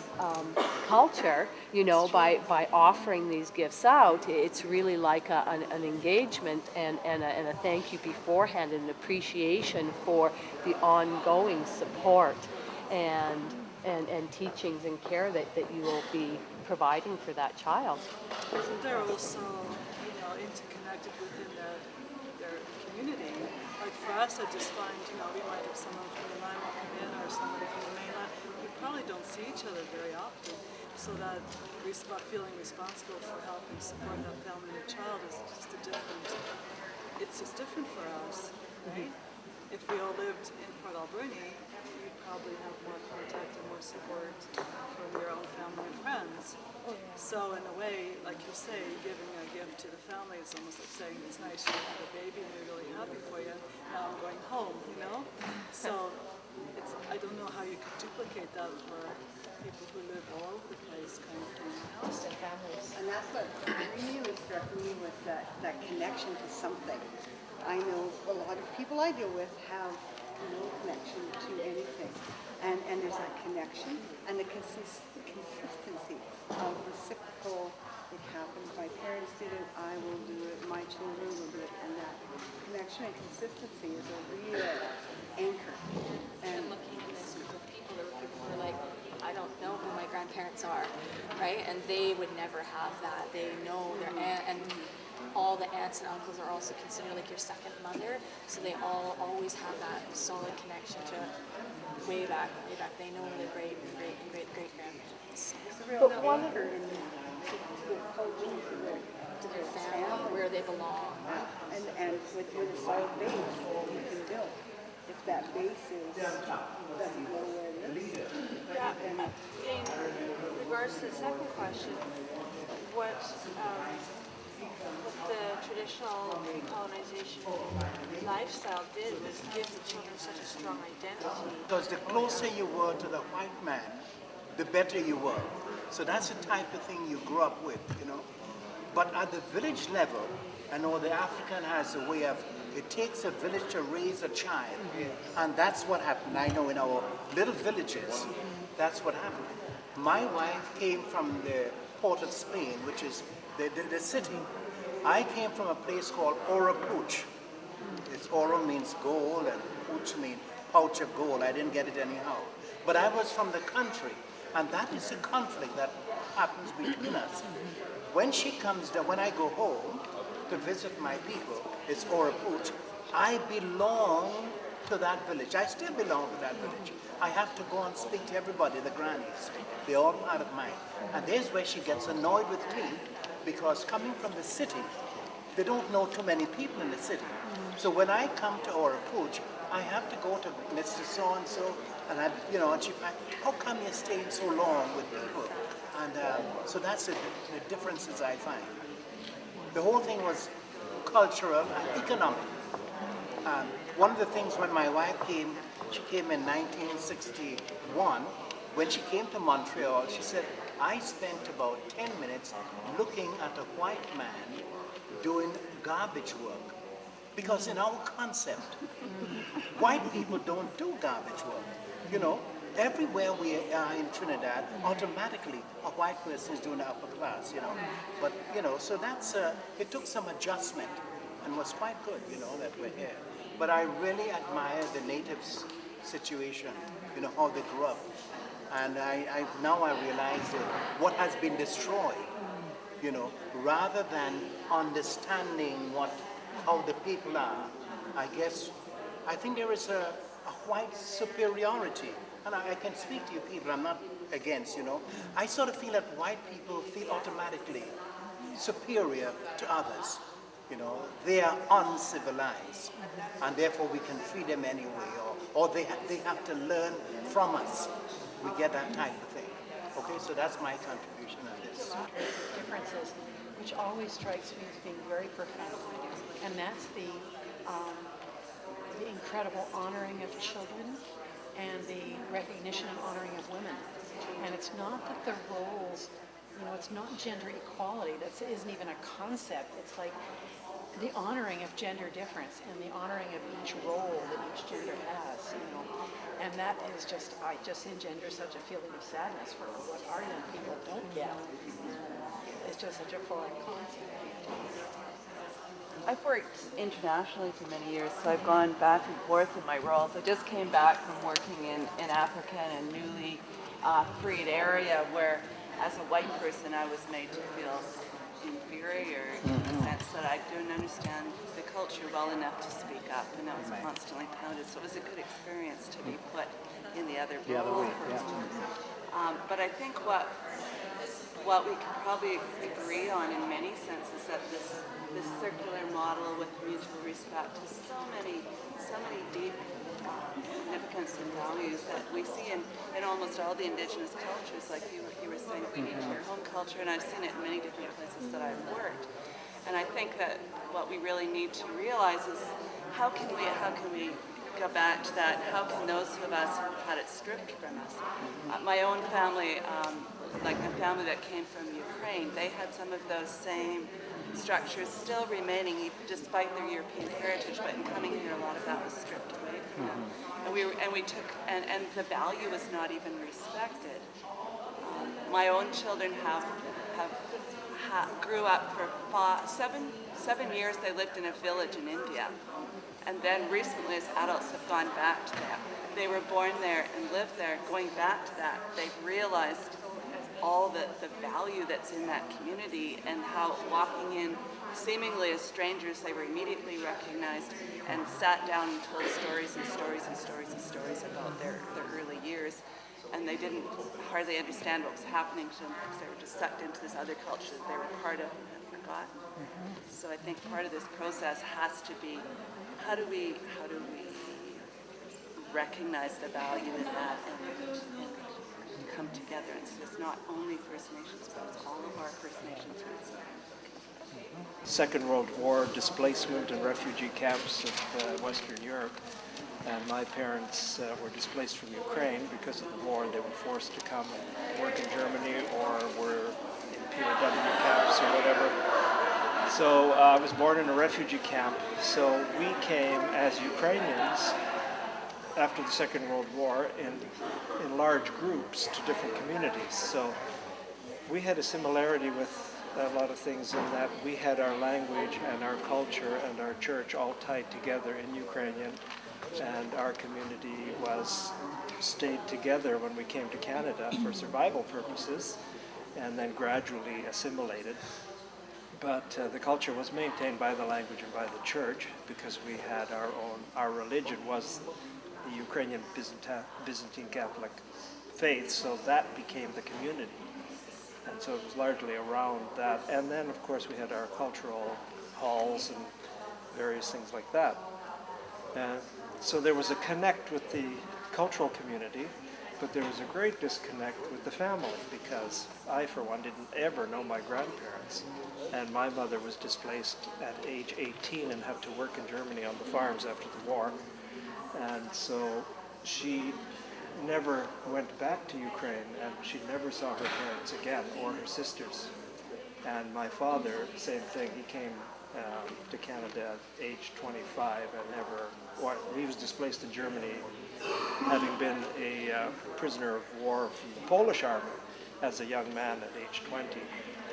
culture, you know, by offering these gifts out, it's really like an engagement and a thank you beforehand, and an appreciation for the ongoing support and teachings and care that you will be providing for that child. So they're also, you know, interconnected within their community. Like for us, I just find, you know, we might have someone from the mainland come in or somebody from the mainland. We probably don't see each other very often. So that feeling responsible for helping support that family and child is just it's just different for us, right? If we all lived in Port Alberni, you'd probably have more contact and more support from your own family and friends. So in a way, like you say, giving a gift to the family is almost like saying, it's nice you have a baby and we're really happy for you, now I'm going home, you know? So I don't know how you could duplicate that for people who live all over the place, kind of thing. And that's what really struck me was that connection to something. I know a lot of people I deal with have no connection to anything. And there's that connection and the consistency of reciprocal. It happened, my parents did it, I will do it, my children will do it. And that connection and consistency is a real anchor. And looking at this group of people, there were people who are like, I don't know who my grandparents are, right? And they would never have that. They know their aunt, and all the aunts and uncles are also considered like your second mother, so they all always have that solid connection to way back. They know their great grandparents. But one of her culture to their family, where they belong. And with a solid base you can build. If that base doesn't go where it is. Yeah, in regards to the second question, what the traditional colonization lifestyle did was give the children such a strong identity. Because the closer you were to the white man, the better you were. So that's the type of thing you grew up with, you know. But at the village level, I know the African has a way of, it takes a village to raise a child. And that's what happened. I know in our little villages, that's what happened. My wife came from the port of Spain, which is the city. I came from a place called Oro Pooch. Oro means gold and Pooch means pouch of gold. I didn't get it anyhow. But I was from the country, and that is a conflict that happens between us. When she comes down, when I go home to visit my people, it's Oro Pooch, I belong to that village. I still belong to that village. I have to go and speak to everybody, the grannies. They're all part of mine. And there's where she gets annoyed with me, because coming from the city, they don't know too many people in the city. So when I come to Oro Pooch, I have to go to Mr. So-and-so, and I, you know, and she, how come you're staying so long with people? And so that's the differences I find. The whole thing was cultural and economic. One of the things when my wife came, she came in 1961, when she came to Montreal, she said, I spent about 10 minutes looking at a white man doing garbage work. Because in our concept, white people don't do garbage work. You know, everywhere we are in Trinidad, automatically a white person is doing the upper class, you know. But, you know, so that's, it took some adjustment and was quite good, you know, that we're here. But I really admire the natives' situation, you know, how they grew up. And now I realize that what has been destroyed, you know, rather than understanding how the people are, I think there is a white superiority. And I can speak to you people, I'm not against, you know. I sort of feel that white people feel automatically superior to others. You know, they are uncivilized, and therefore we can treat them anyway, or they have to learn from us. We get that type of thing. Okay, so that's my contribution on this. Differences, which always strikes me as being very profound, and that's the incredible honoring of children and the recognition and honoring of women. And it's not that the roles, you know, it's not gender equality. That isn't even a concept. It's like the honoring of gender difference and the honoring of each role that each gender has, you know. And that is just engenders such a feeling of sadness for what our young people don't get. It's just such a foreign concept. I've worked internationally for many years, so I've gone back and forth in my roles. I just came back from working in Africa in a newly freed area where, as a white person, I was made to feel inferior in the sense that I don't understand the culture well enough to speak up, and I was constantly pounded. So it was a good experience to be put in the other role. But I think what we can probably agree on in many senses that this circular model with mutual respect has so many deep significance and values that we see in almost all the indigenous cultures, like you were saying, for each your home culture, and I've seen it in many different places that I've worked. And I think that what we really need to realize is how can we go back to that? How can those of us who've had it stripped from us? My own family, like the family that came from Ukraine, they had some of those same structures still remaining despite their European heritage, but in coming here, a lot of that was stripped away from them. And the value was not even respected. My own children grew up for 7 years. They lived in a village in India, and then recently, as adults, have gone back to that. They were born there and lived there. Going back to that, they've realized all the value that's in that community, and how walking in seemingly as strangers, they were immediately recognized and sat down and told stories and stories and stories and stories about their early years. And they didn't hardly understand what was happening to them because they were just sucked into this other culture that they were part of and had forgotten. So I think part of this process has to be, how do we recognize the value in that and come together? And so it's not only First Nations, but it's all of our First Nations roots. Second World War, displacement and refugee camps of Western Europe. And my parents were displaced from Ukraine because of the war, and they were forced to come and work in Germany or were in POW camps or whatever. So I was born in a refugee camp. So we came as Ukrainians after the Second World War in large groups to different communities. So we had a similarity with a lot of things in that we had our language and our culture and our church all tied together in Ukrainian, and our community stayed together when we came to Canada for survival purposes, and then gradually assimilated. But the culture was maintained by the language and by the church, because we had our religion was the Ukrainian Byzantine Catholic faith, so that became the community. And so it was largely around that. And then, of course, we had our cultural halls and various things like that. So there was a connect with the cultural community, but there was a great disconnect with the family, because I, for one, didn't ever know my grandparents. And my mother was displaced at age 18 and had to work in Germany on the farms after the war. And so she never went back to Ukraine, and she never saw her parents again, or her sisters. And my father, same thing, he came to Canada at age 25 and he was displaced in Germany having been a prisoner of war from the Polish army as a young man at age 20.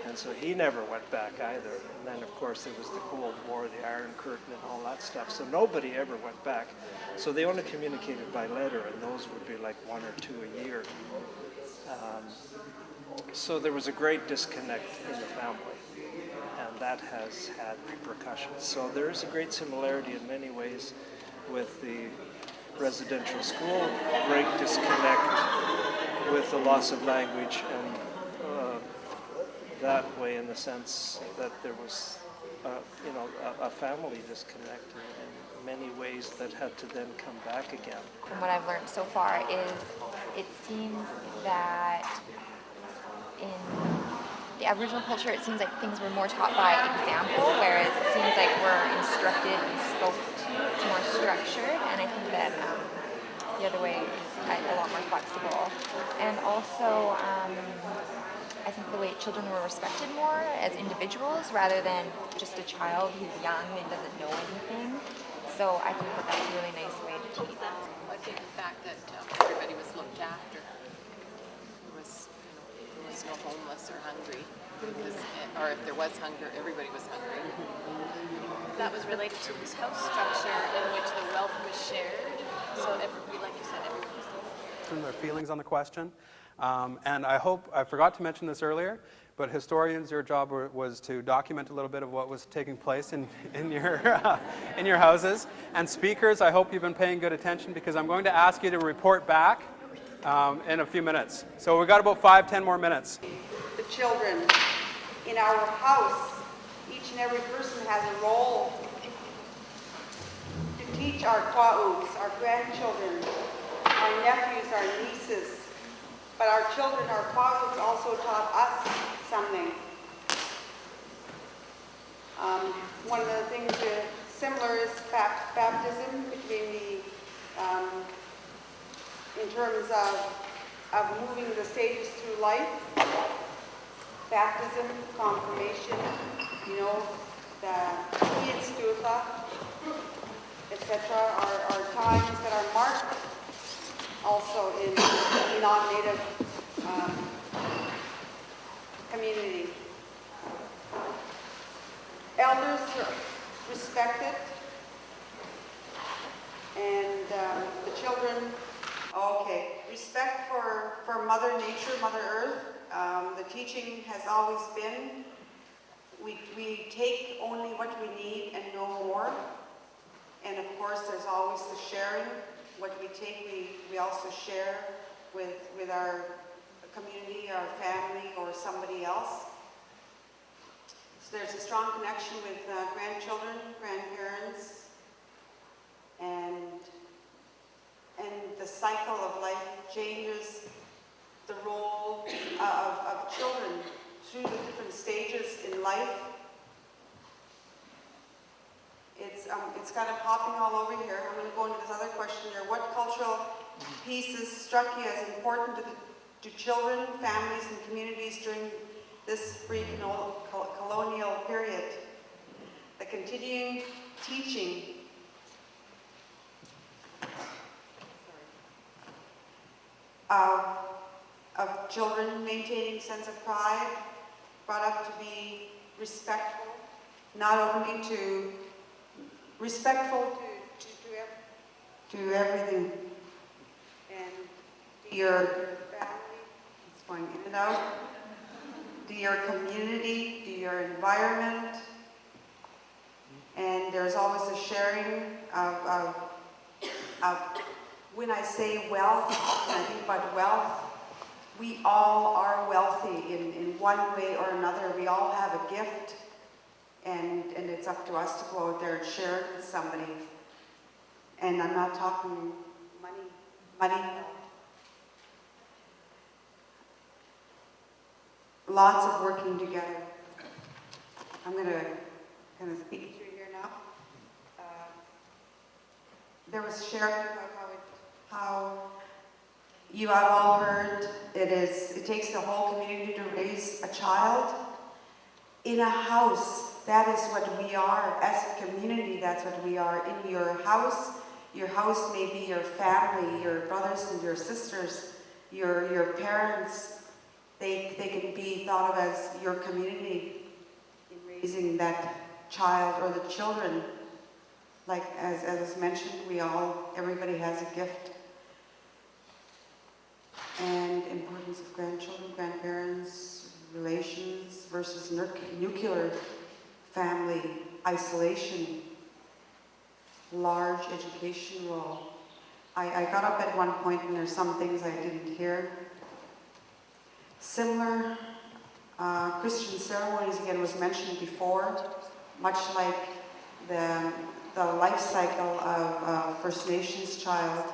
And so he never went back either. And then, of course, there was the Cold War, the Iron Curtain, and all that stuff. So nobody ever went back. So they only communicated by letter, and those would be like 1 or 2 a year. So there was a great disconnect in the family, and that has had repercussions. So there is a great similarity in many ways with the residential school, great disconnect with the loss of language, and that way in the sense that there was, a family disconnect in many ways that had to then come back again. From what I've learned so far is it seems that in the Aboriginal culture, it seems like things were more taught by example, whereas it seems like we're instructed and spoke to. It's more structured, and I think that the other way is a lot more flexible. And also, I think the way children were respected more as individuals rather than just a child who's young and doesn't know anything. So I think that that's a really nice way to teach them. I think the fact that everybody was looked after. There was no homeless or hungry, because, or if there was hunger, everybody was hungry. That was related to this house structure in which the wealth was shared. So like you said, everyone was there. Their feelings on the question. And I forgot to mention this earlier, but historians, your job was to document a little bit of what was taking place in your houses. And speakers, I hope you've been paying good attention, because I'm going to ask you to report back in a few minutes. So we've got about 5-10 more minutes. The children in our house, each and every person has a role to teach our haahuups, our grandchildren, our nephews, our nieces. But our children, our haahuups, also taught us something. One of the things similar is baptism between in terms of moving the stages through life. Baptism, confirmation, the nuuchahnulth, etc. are times that are marked also in non-native community. Elders are respected, and the children, respect for Mother Nature, Mother Earth. The teaching has always been, we take only what we need and no more. And of course, there's always the sharing. What we take, we also share with our community, our family, or somebody else. So there's a strong connection with grandchildren, grandparents, and the cycle of life changes the role of children through the different stages in life. It's kind of hopping all over here. I'm going to go into this other question here. What cultural pieces struck you as important to children, families, and communities during this pre-colonial period? The continuing teaching of children maintaining sense of pride, brought up to be respectful, not only to respectful to everything, and to your family, it's going in and out, to your community, to your environment, and there's always a sharing of when I say wealth, when I think about wealth, we all are wealthy in one way or another. We all have a gift. And it's up to us to go out there and share it with somebody. And I'm not talking money. Lots of working together. I'm going to kind of speak through here now. There was shared about how you have all heard it takes the whole community to raise a child. In a house, that is what we are. As a community, that's what we are. In your house, Your house may be your family, your brothers and your sisters, your parents. They can be thought of as your community in raising that child or the children. Like as was mentioned, everybody has a gift. And importance of grandchildren, grandparents, relations versus nuclear family, isolation, large education role. I got up at one point and there's some things I didn't hear. Similar Christian ceremonies again was mentioned before, much like the life cycle of First Nations child.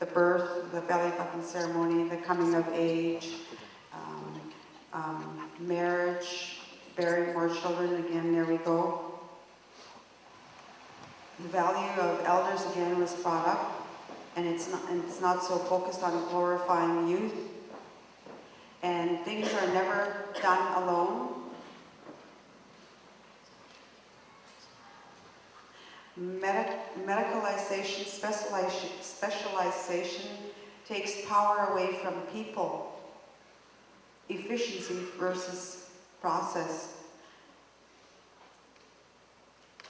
The birth, the belly button ceremony, the coming of age, marriage, bearing more children, again, there we go. The value of elders, again, was brought up, and it's not so focused on glorifying youth. And things are never done alone. Medicalization, specialization takes power away from people. Efficiency versus process.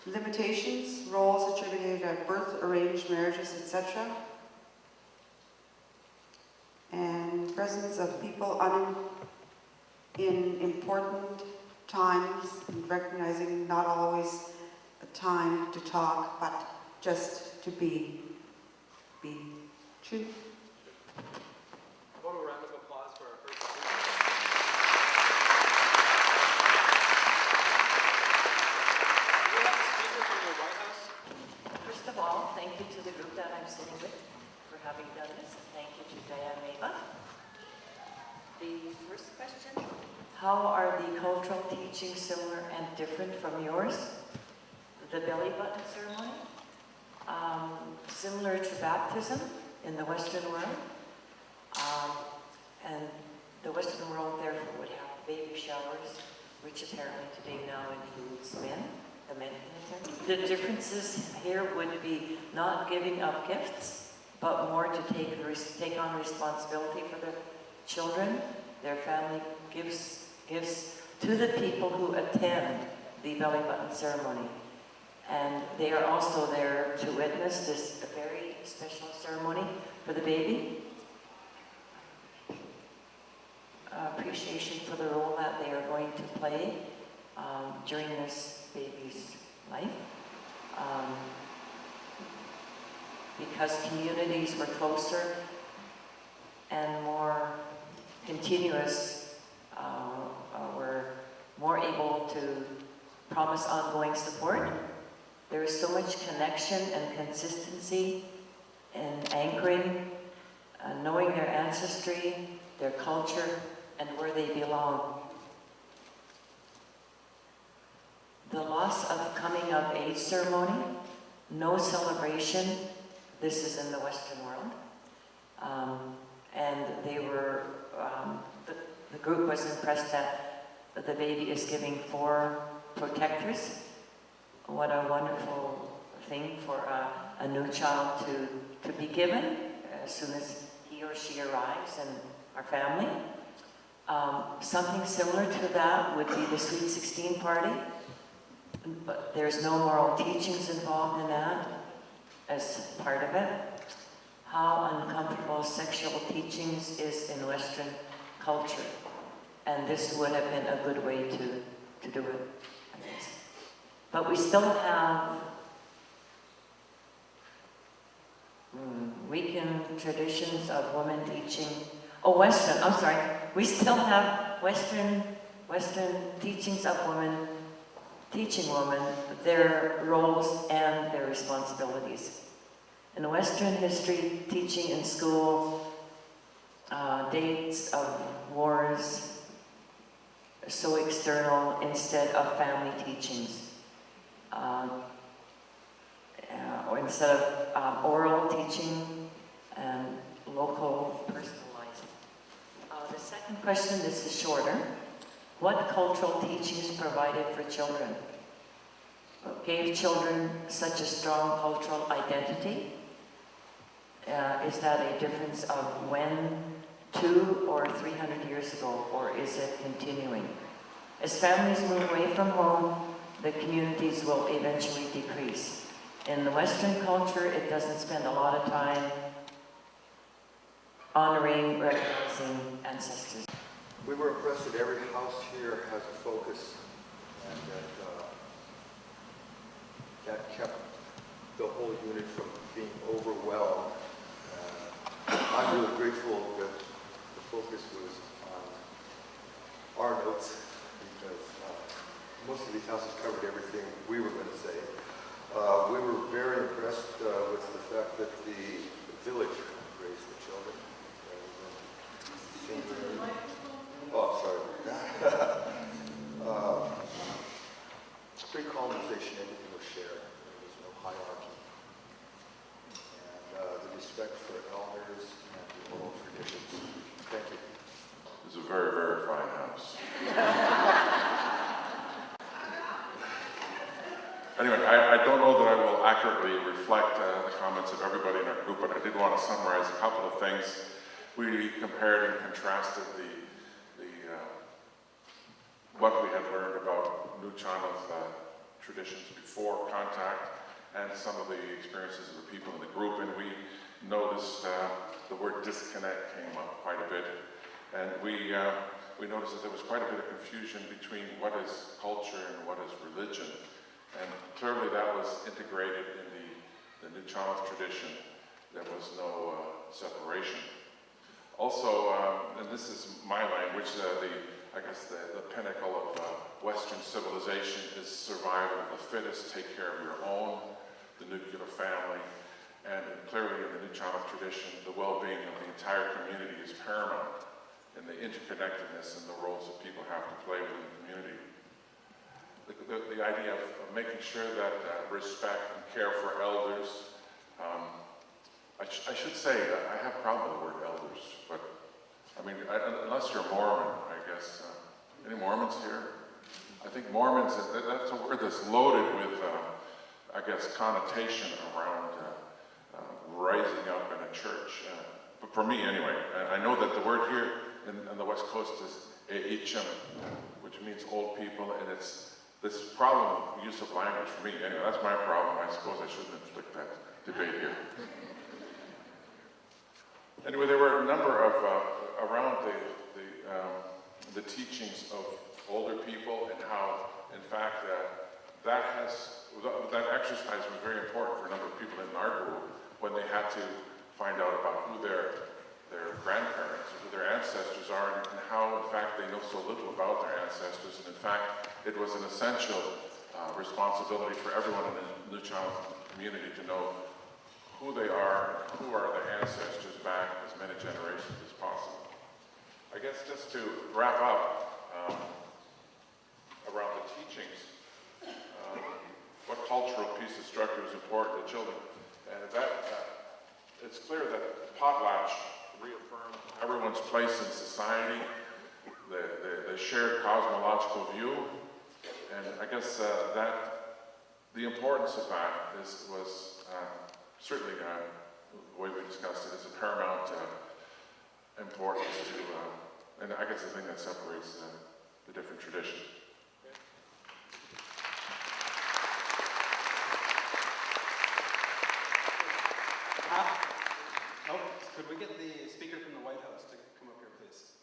Limitations, roles attributed at birth, arranged marriages, etc. And presence of people in important times, and recognizing not always a time to talk, but just to be true. How about a round of applause for our first speaker? Do we have a speaker from the White House? First of all, thank you to the group that I'm sitting with for having done this. Thank you to Diane Meba. The first question, how are the cultural teachings similar and different from yours? The belly button ceremony, similar to baptism in the Western world, and the Western world therefore would have baby showers, which apparently today now includes men, the men can attend. The differences here would be not giving up gifts, but more to take on responsibility for the children. Their family gives gifts to the people who attend the belly button ceremony. And they are also there to witness this very special ceremony for the baby. Appreciation for the role that they are going to play during this baby's life. Because communities were closer and more continuous, were more able to promise ongoing support. There is so much connection and consistency and anchoring, knowing their ancestry, their culture, and where they belong. The loss of coming of age ceremony, no celebration. This is in the Western world. And they were, the group was impressed that the baby is giving 4 protectors. What a wonderful thing for a new child to be given as soon as he or she arrives in our family. Something similar to that would be the Sweet 16 party, but there's no moral teachings involved in that as part of it. How uncomfortable sexual teachings is in Western culture, and this would have been a good way to do it, I guess. But we still have weekend traditions of women teaching. Oh, Western, I'm sorry. We still have Western teachings of women teaching women their roles and their responsibilities. In Western history, teaching in school, dates of wars, so external instead of family teachings. Or instead of oral teaching and local personalizing. The second question, this is shorter. What cultural teachings provided for children? gave children such a strong cultural identity? Is that a difference of when, 200 or 300 years ago, or is it continuing? As families move away from home, the communities will eventually decrease. In the Western culture, it doesn't spend a lot of time honoring, recognizing ancestors. We were impressed that every house here has a focus, and that kept the whole unit from being overwhelmed. I'm really grateful that the focus was on our notes, because most of these houses covered everything we were going to say. We were very impressed with the fact that the village raised the children. Oh, sorry. Pre-colonization, everything was shared. There was no hierarchy. And the respect for elders and the oral traditions. Thank you. It's a very, very fine house. Anyway, I don't know that I will accurately reflect the comments of everybody in our group, but I did want to summarize a couple of things. We compared and contrasted what we had learned about nuuchahnulth traditions before contact and some of the experiences of the people in the group, and we noticed the word disconnect came up quite a bit, and we noticed that there was quite a bit of confusion between what is culture and what is religion, and clearly that was integrated in the nuuchahnulth tradition. There was no separation. Also, and this is my language, I guess the pinnacle of Western civilization is survival of the fittest, take care of your own, the nuclear family, and clearly in the nuuchahnulth tradition, the well-being of the entire community is paramount in the interconnectedness and the roles that people have to play within the community. The idea of making sure that respect and care for elders, I should say I have a problem with the word elders, but I mean, unless you're Mormon, I guess. Any Mormons here? I think Mormons, that's a word that's loaded with, I guess, connotation around rising up in a church. But for me, anyway, I know that the word here on the West Coast is eichim, which means old people, and it's this problem with use of language for me. Anyway, that's my problem. I suppose I shouldn't inflict that debate here. Anyway, there were a number of, around the teachings of older people, and how, in fact, that exercise was very important for a number of people in our group when they had to find out about who their grandparents, who their ancestors are, and how, in fact, they know so little about their ancestors. And in fact, it was an essential responsibility for everyone in the nuuchahnulth community to know who they are, who are their ancestors back as many generations as possible. I guess just to wrap up around the teachings, what cultural piece of structure is important to children, and it's clear that potlatch reaffirmed everyone's place in society, the shared cosmological view, and I guess that the importance of that was certainly, the way we discussed it, is a paramount importance to, and I guess the thing that separates the different traditions. Could we get the speaker from the White House to come up here, please?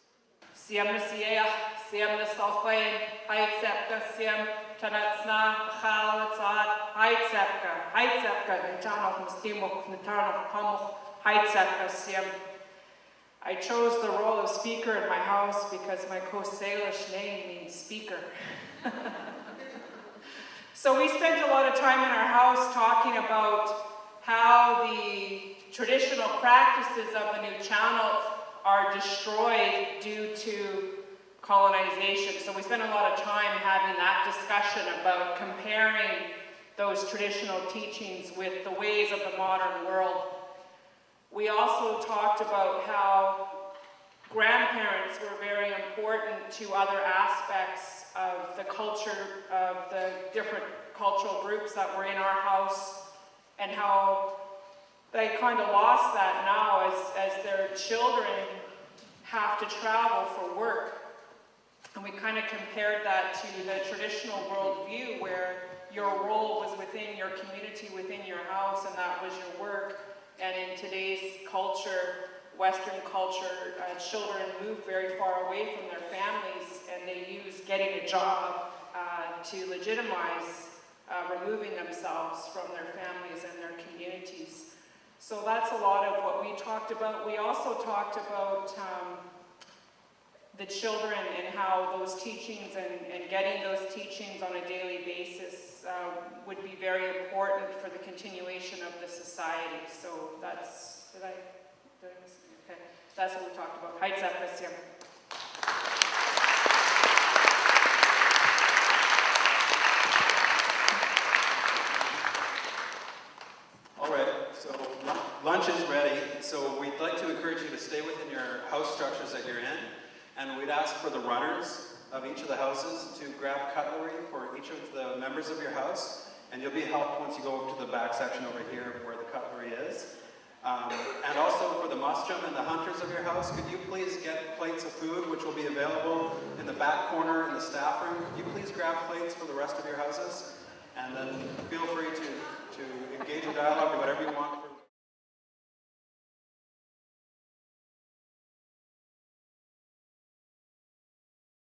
Siem Nasiea, Siem Nasalquain, Heitzepka, Siem Tanatsna, Chalatzat, Heitzepka, Nuuchahnulth, Mustimuk, Nuuchahnulth, Kamuch, Heitzepka, Siem. I chose the role of speaker in my house because my Coast Salish name means speaker. So we spent a lot of time in our house talking about how the traditional practices of the Nuuchahnulth are destroyed due to colonization. So we spent a lot of time having that discussion about comparing those traditional teachings with the ways of the modern world. We also talked about how grandparents were very important to other aspects of the culture of the different cultural groups that were in our house, and how they kind of lost that now as their children have to travel for work. And we kind of compared that to the traditional worldview where your role was within your community, within your house, and that was your work. And in today's culture, Western culture, children move very far away from their families, and they use getting a job to legitimize removing themselves from their families and their communities. So that's a lot of what we talked about. We also talked about the children and how those teachings and getting those teachings on a daily basis would be very important for the continuation of the society. So that's, did I miss it? Okay, that's what we talked about. Heights yeah. All right, so lunch is ready. So we'd like to encourage you to stay within your house structures that you're in. And we'd ask for the runners of each of the houses to grab cutlery for each of the members of your house. And you'll be helped once you go over to the back section over here where the cutlery is. And also for the mustrum and the hunters of your house, could you please get plates of food, which will be available in the back corner in the staff room. Could you please grab plates for the rest of your houses? And then feel free to engage in dialogue or whatever you want.